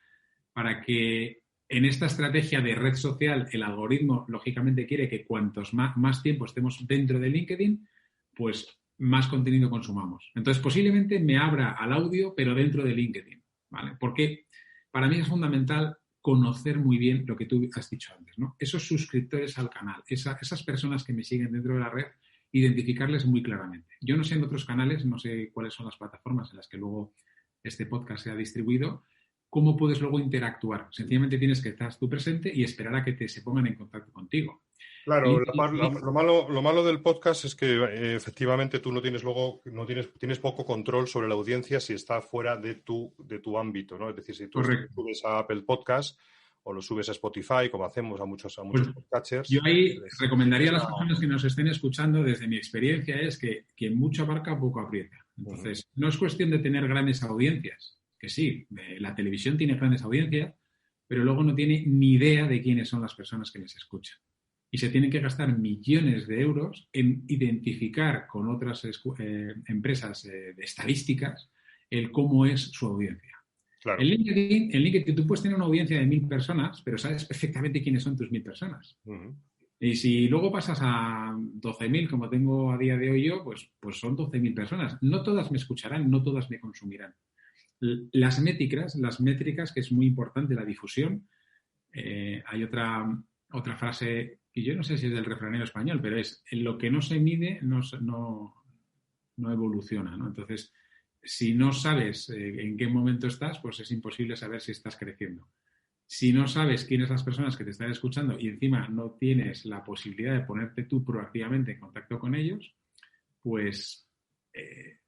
para que en esta estrategia de red social el algoritmo lógicamente quiere que cuantos más tiempo estemos dentro de LinkedIn, pues más contenido consumamos. Entonces posiblemente me abra al audio pero dentro de LinkedIn, ¿vale? Porque para mí es fundamental conocer muy bien lo que tú has dicho antes, ¿no? Esos suscriptores al canal, esas personas que me siguen dentro de la red, identificarles muy claramente. Yo no sé en otros canales, no sé cuáles son las plataformas en las que luego este podcast sea distribuido, cómo puedes luego interactuar. Sencillamente tienes que estar tú presente y esperar a que se pongan en contacto contigo. Claro, lo malo del podcast es que efectivamente tú tienes poco control sobre la audiencia si está fuera de tu ámbito, ¿no? Es decir, si tú subes a Apple Podcast o lo subes a Spotify, como hacemos a muchos podcasters. Yo ahí recomendaría a las personas que nos estén escuchando, desde mi experiencia, es que quien mucho abarca, poco aprieta. Entonces, no es cuestión de tener grandes audiencias, que sí, la televisión tiene grandes audiencias, pero luego no tiene ni idea de quiénes son las personas que les escuchan. y se tienen que gastar millones de euros en identificar con otras empresas de estadísticas el cómo es su audiencia. Claro. En LinkedIn tú puedes tener una audiencia de 1.000 personas, pero sabes perfectamente quiénes son tus 1.000 personas. Uh-huh. Y si luego pasas a 12.000, como tengo a día de hoy yo, pues son 12.000 personas. No todas me escucharán, no todas me consumirán. Las métricas, que es muy importante, la difusión. Hay otra frase que yo no sé si es del refranero español, pero es: en lo que no se mide no evoluciona, ¿no? Entonces, si no sabes en qué momento estás, pues es imposible saber si estás creciendo. Si no sabes quiénes son las personas que te están escuchando y encima no tienes la posibilidad de ponerte tú proactivamente en contacto con ellos, pues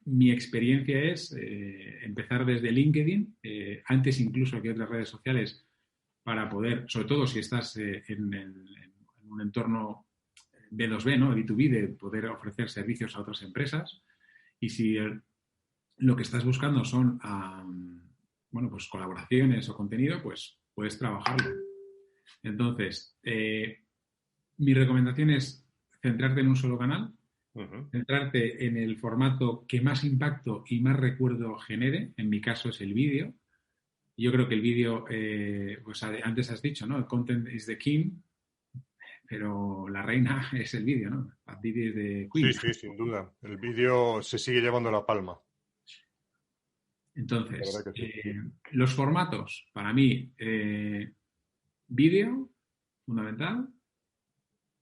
mi experiencia es empezar desde LinkedIn, antes incluso que otras redes sociales, para poder, sobre todo si estás en un entorno B2B, ¿no? B2B, de poder ofrecer servicios a otras empresas. Y si lo que estás buscando son pues colaboraciones o contenido, pues puedes trabajarlo. Entonces, mi recomendación es centrarte en un solo canal, uh-huh. Centrarte en el formato que más impacto y más recuerdo genere. En mi caso es el vídeo. Yo creo que el vídeo, pues antes has dicho, ¿no? El content is the king, pero la reina es el vídeo, ¿no? El vídeo es de queen. Sí, sin duda. El vídeo se sigue llevando la palma. Entonces, los formatos, para mí, vídeo, fundamental.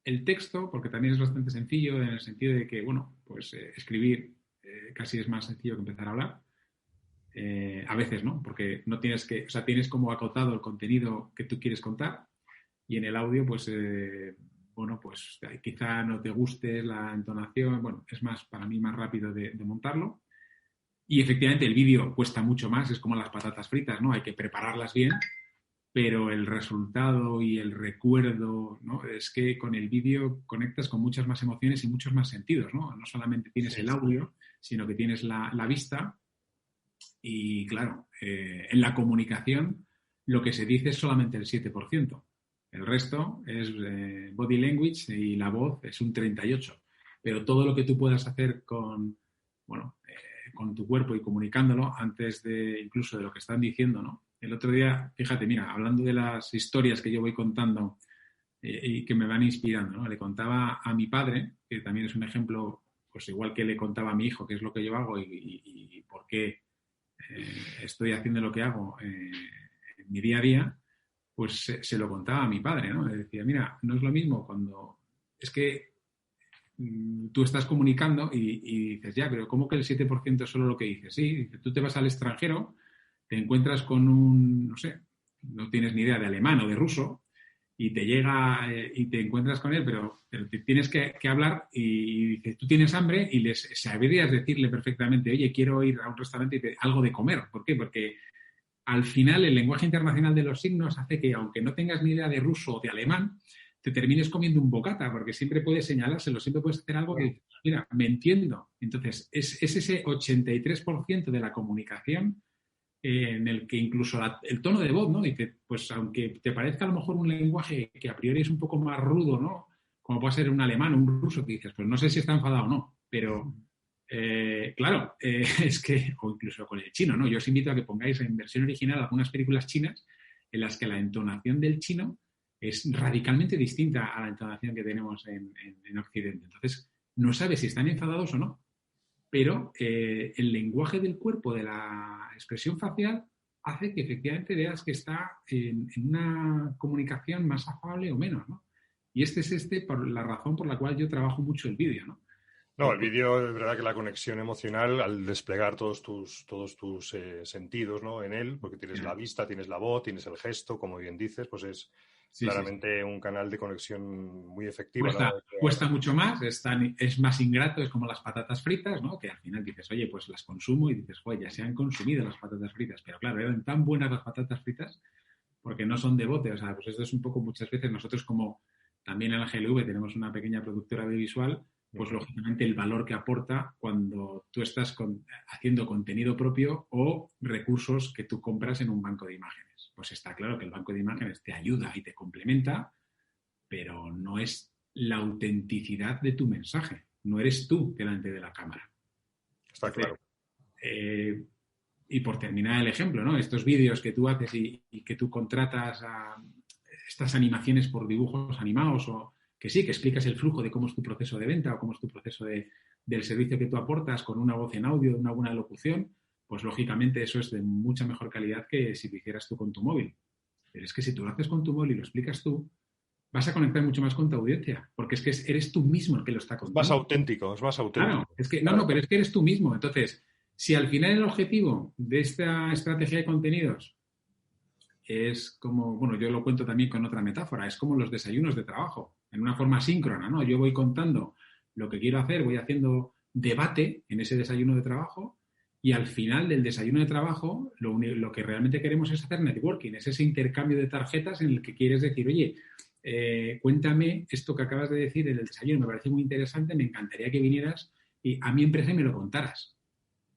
El texto, porque también es bastante sencillo, en el sentido de que, bueno, pues escribir casi es más sencillo que empezar a hablar. A veces, ¿no? Porque no tienes que, o sea, tienes como acotado el contenido que tú quieres contar, y en el audio, pues, pues quizá no te guste la entonación, bueno, es más, para mí, más rápido de montarlo. Y efectivamente el vídeo cuesta mucho más, es como las patatas fritas, ¿no? Hay que prepararlas bien, pero el resultado y el recuerdo, ¿no? Es que con el vídeo conectas con muchas más emociones y muchos más sentidos, ¿no? No solamente tienes el audio, sino que tienes la vista. Y claro, en la comunicación lo que se dice es solamente el 7%. El resto es body language y la voz es un 38%. Pero todo lo que tú puedas hacer con tu cuerpo y comunicándolo antes de incluso de lo que están diciendo, ¿no? El otro día, fíjate, mira, hablando de las historias que yo voy contando y que me van inspirando, ¿no? Le contaba a mi padre, que también es un ejemplo, pues igual que le contaba a mi hijo qué es lo que yo hago y por qué estoy haciendo lo que hago en mi día a día, pues se lo contaba a mi padre, ¿no? Le decía, mira, no es lo mismo cuando... Es que tú estás comunicando y dices, ya, pero ¿cómo que el 7% es solo lo que dices? Sí, tú te vas al extranjero, te encuentras con no no tienes ni idea de alemán o de ruso, y te llega y te encuentras con él, pero te tienes que hablar y dices, tú tienes hambre, y sabrías decirle perfectamente, oye, quiero ir a un restaurante y algo de comer. ¿Por qué? Porque al final el lenguaje internacional de los signos hace que, aunque no tengas ni idea de ruso o de alemán, te termines comiendo un bocata, porque siempre puedes señalárselo, siempre puedes hacer algo que, mira, me entiendo. Entonces, es ese 83% de la comunicación en el que incluso el tono de voz, ¿no? Dice, pues aunque te parezca a lo mejor un lenguaje que a priori es un poco más rudo, ¿no? Como puede ser un alemán o un ruso, que dices, pues no sé si está enfadado o no, pero claro, es que, o incluso con el chino, ¿no? Yo os invito a que pongáis en versión original algunas películas chinas en las que la entonación del chino es radicalmente distinta a la entonación que tenemos en Occidente. Entonces, no sabes si están enfadados o no, pero el lenguaje del cuerpo, de la expresión facial, hace que efectivamente veas que está en una comunicación más afable o menos, ¿no? Y es por la razón por la cual yo trabajo mucho el vídeo, ¿no? No, el vídeo, es verdad que la conexión emocional, al desplegar todos tus sentidos, ¿no? En él, porque tienes la vista, tienes la voz, tienes el gesto, como bien dices, pues es claramente un canal de conexión muy efectivo. Cuesta mucho más, es más ingrato, es como las patatas fritas, ¿no? Que al final dices, oye, pues las consumo, y dices, joder, ya se han consumido las patatas fritas, pero claro, eran tan buenas las patatas fritas porque no son de bote. O sea, pues esto es un poco, muchas veces nosotros, como también en la GLV tenemos una pequeña productora audiovisual, pues lógicamente el valor que aporta cuando tú estás haciendo contenido propio o recursos que tú compras en un banco de imágenes. Pues está claro que el banco de imágenes te ayuda y te complementa, pero no es la autenticidad de tu mensaje. No eres tú delante de la cámara. Está claro. Y por terminar el ejemplo, ¿no? Estos vídeos que tú haces y que tú contratas a estas animaciones por dibujos animados o que sí, que explicas el flujo de cómo es tu proceso de venta o cómo es tu proceso del servicio que tú aportas con una voz en audio, una buena locución, pues lógicamente eso es de mucha mejor calidad que si lo hicieras tú con tu móvil. Pero es que si tú lo haces con tu móvil y lo explicas tú, vas a conectar mucho más con tu audiencia, porque es que eres tú mismo el que lo está contando. Es más auténtico. Claro, es que, no, pero es que eres tú mismo. Entonces, si al final el objetivo de esta estrategia de contenidos es como, bueno, yo lo cuento también con otra metáfora, es como los desayunos de trabajo, en una forma síncrona, ¿no? Yo voy contando lo que quiero hacer, voy haciendo debate en ese desayuno de trabajo y al final del desayuno de trabajo lo que realmente queremos es hacer networking, es ese intercambio de tarjetas en el que quieres decir, oye, cuéntame esto que acabas de decir en el desayuno, me parece muy interesante, me encantaría que vinieras y a mi empresa y me lo contaras.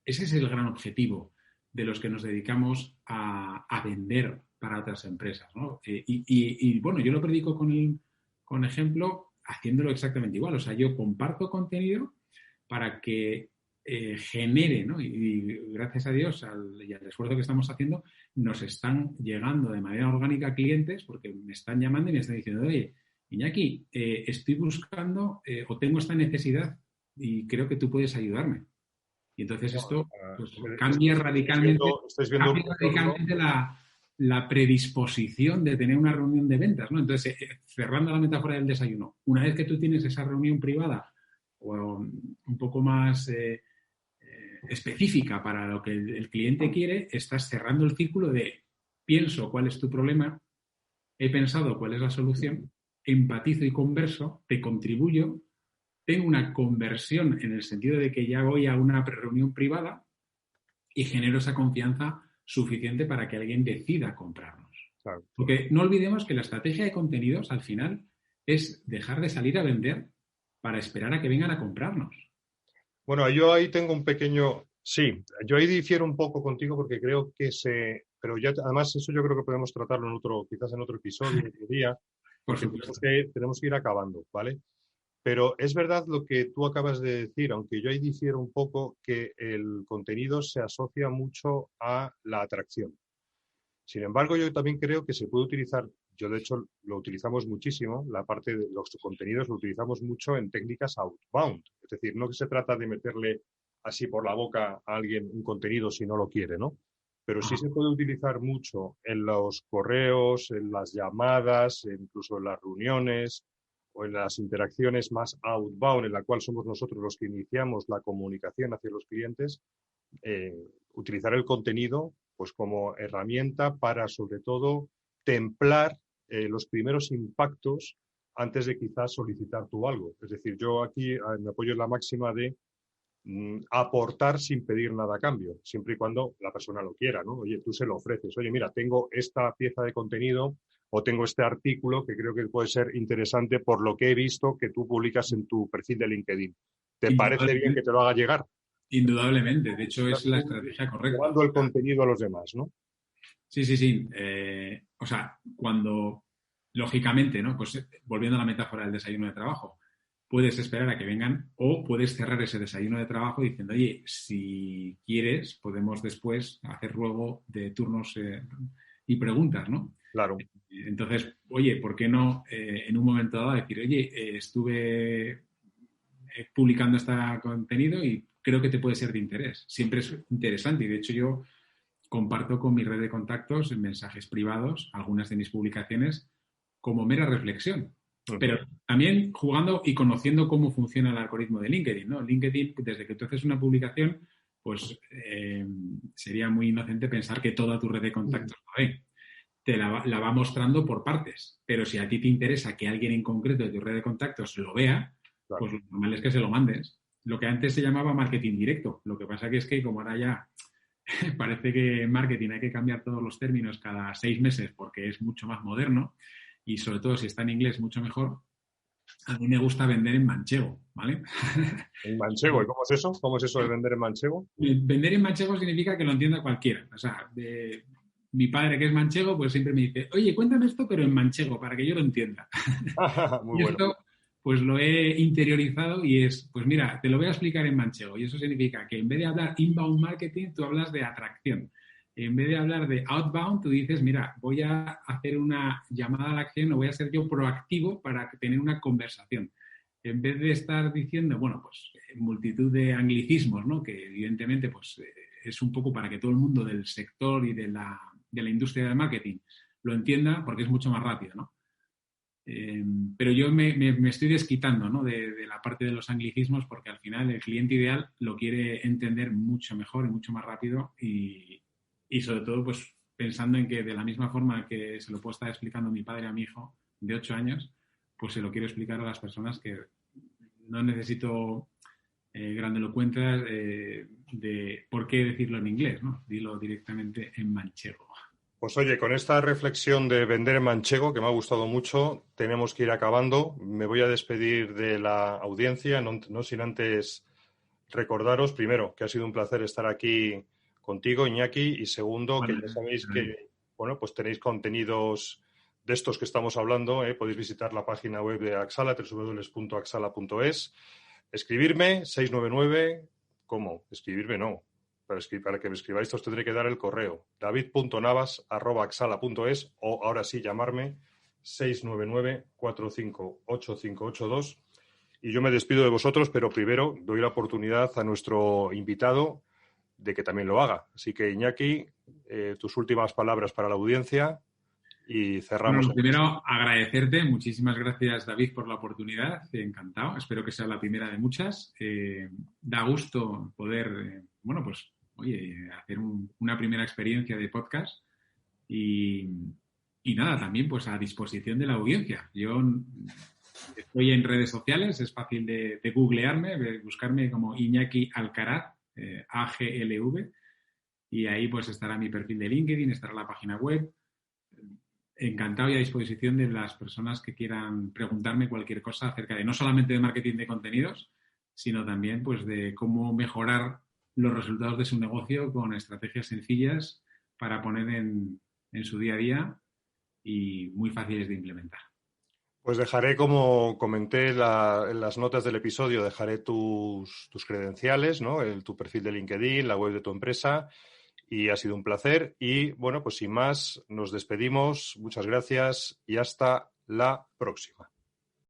Ese es el gran objetivo de los que nos dedicamos a vender para otras empresas, ¿no? Y bueno, yo lo predico con ejemplo haciéndolo exactamente igual. O sea, yo comparto contenido para que genere, ¿no? Y gracias a Dios y al esfuerzo que estamos haciendo, nos están llegando de manera orgánica clientes porque me están llamando y me están diciendo, oye, Iñaki, estoy buscando o tengo esta necesidad y creo que tú puedes ayudarme. Y entonces esto pues, cambia radicalmente la predisposición de tener una reunión de ventas, ¿no? Entonces, cerrando la metáfora del desayuno, una vez que tú tienes esa reunión privada o un poco más específica para lo que el cliente quiere, estás cerrando el círculo de pienso cuál es tu problema, he pensado cuál es la solución, empatizo y converso, te contribuyo, tengo una conversión en el sentido de que ya voy a una reunión privada y genero esa confianza suficiente para que alguien decida comprarnos. Claro. Porque no olvidemos que la estrategia de contenidos al final es dejar de salir a vender para esperar a que vengan a comprarnos. Bueno, yo ahí tengo un pequeño... Sí, yo ahí difiero un poco contigo porque creo que Pero ya, además, eso yo creo que podemos tratarlo quizás en otro episodio, otro día, porque tenemos que ir acabando, ¿vale? Pero es verdad lo que tú acabas de decir, aunque yo ahí difiero un poco, que el contenido se asocia mucho a la atracción. Sin embargo, yo también creo que se puede utilizar, yo de hecho lo utilizamos muchísimo, la parte de los contenidos lo utilizamos mucho en técnicas outbound. Es decir, no que se trata de meterle así por la boca a alguien un contenido si no lo quiere, ¿no? Pero sí se puede utilizar mucho en los correos, en las llamadas, incluso en las reuniones, o en las interacciones más outbound, en la cual somos nosotros los que iniciamos la comunicación hacia los clientes, utilizar el contenido pues como herramienta para, sobre todo, templar los primeros impactos antes de quizás solicitar tú algo. Es decir, yo aquí me apoyo en la máxima de aportar sin pedir nada a cambio, siempre y cuando la persona lo quiera, ¿no? Oye, tú se lo ofreces. Oye, mira, tengo esta pieza de contenido o tengo este artículo que creo que puede ser interesante por lo que he visto que tú publicas en tu perfil de LinkedIn. ¿Te parece bien que te lo haga llegar? Indudablemente. De hecho, es la estrategia correcta. Llevando el contenido a los demás, ¿no? Sí. O sea, cuando, lógicamente, ¿no? Pues volviendo a la metáfora del desayuno de trabajo, puedes esperar a que vengan o puedes cerrar ese desayuno de trabajo diciendo, oye, si quieres, podemos después hacer luego de turnos y preguntas, ¿no? Claro. Entonces, oye, ¿por qué no en un momento dado decir, oye, estuve publicando este contenido y creo que te puede ser de interés? Siempre es interesante y de hecho yo comparto con mi red de contactos en mensajes privados algunas de mis publicaciones como mera reflexión. Pero también jugando y conociendo cómo funciona el algoritmo de LinkedIn, ¿no? LinkedIn, desde que tú haces una publicación, pues sería muy inocente pensar que toda tu red de contactos lo ve. Te la va mostrando por partes. Pero si a ti te interesa que alguien en concreto de tu red de contactos lo vea, claro, pues lo normal es que se lo mandes. Lo que antes se llamaba marketing directo. Lo que pasa que es que como ahora ya parece que en marketing hay que cambiar todos los términos cada 6 meses porque es mucho más moderno, y sobre todo si está en inglés mucho mejor, a mí me gusta vender en manchego, ¿vale? ¿En manchego? ¿Y cómo es eso? ¿Cómo es eso de vender en manchego? Vender en manchego significa que lo entienda cualquiera. O sea, mi padre, que es manchego, pues siempre me dice, oye, cuéntame esto, pero en manchego, para que yo lo entienda. Muy bueno. Esto, pues lo he interiorizado y es, pues mira, te lo voy a explicar en manchego. Y eso significa que en vez de hablar inbound marketing, tú hablas de atracción. En vez de hablar de outbound, tú dices, mira, voy a hacer una llamada a la acción o voy a ser yo proactivo para tener una conversación. En vez de estar diciendo, bueno, pues multitud de anglicismos, ¿no? Que evidentemente pues es un poco para que todo el mundo del sector y de la industria del marketing lo entienda, porque es mucho más rápido, ¿no? Pero yo me estoy desquitando, ¿no? de la parte de los anglicismos, porque al final el cliente ideal lo quiere entender mucho mejor y mucho más rápido y sobre todo pues pensando en que de la misma forma que se lo puedo estar explicando mi padre a mi hijo de 8 años, pues se lo quiero explicar a las personas que no necesito grandilocuentes de por qué decirlo en inglés, ¿no? Dilo directamente en manchego. Pues oye, con esta reflexión de vender en manchego, que me ha gustado mucho, tenemos que ir acabando. Me voy a despedir de la audiencia, no sin antes recordaros, primero, que ha sido un placer estar aquí contigo, Iñaki, y segundo, que ya sabéis que, bueno, pues tenéis contenidos de estos que estamos hablando, podéis visitar la página web de Axala, www.axala.es, escribirme, 699, ¿cómo? Escribirme no. Para que me escribáis os tendré que dar el correo david.navas@axala.es o ahora sí llamarme 699-458582 y yo me despido de vosotros, pero primero doy la oportunidad a nuestro invitado de que también lo haga. Así que Iñaki, tus últimas palabras para la audiencia y cerramos. Bueno, primero agradecerte, muchísimas gracias David por la oportunidad, encantado, espero que sea la primera de muchas. Da gusto poder, bueno, pues oye, hacer una primera experiencia de podcast y nada, también pues a disposición de la audiencia. Yo estoy en redes sociales, es fácil de googlearme, de buscarme como Iñaki Alcaraz, AGLV, y ahí pues estará mi perfil de LinkedIn, estará la página web. Encantado y a disposición de las personas que quieran preguntarme cualquier cosa acerca de no solamente de marketing de contenidos, sino también pues de cómo mejorar los resultados de su negocio con estrategias sencillas para poner en su día a día y muy fáciles de implementar. Pues dejaré, como comenté en las notas del episodio, dejaré tus credenciales, ¿no? Tu perfil de LinkedIn, la web de tu empresa, y ha sido un placer. Y bueno, pues sin más, nos despedimos. Muchas gracias y hasta la próxima.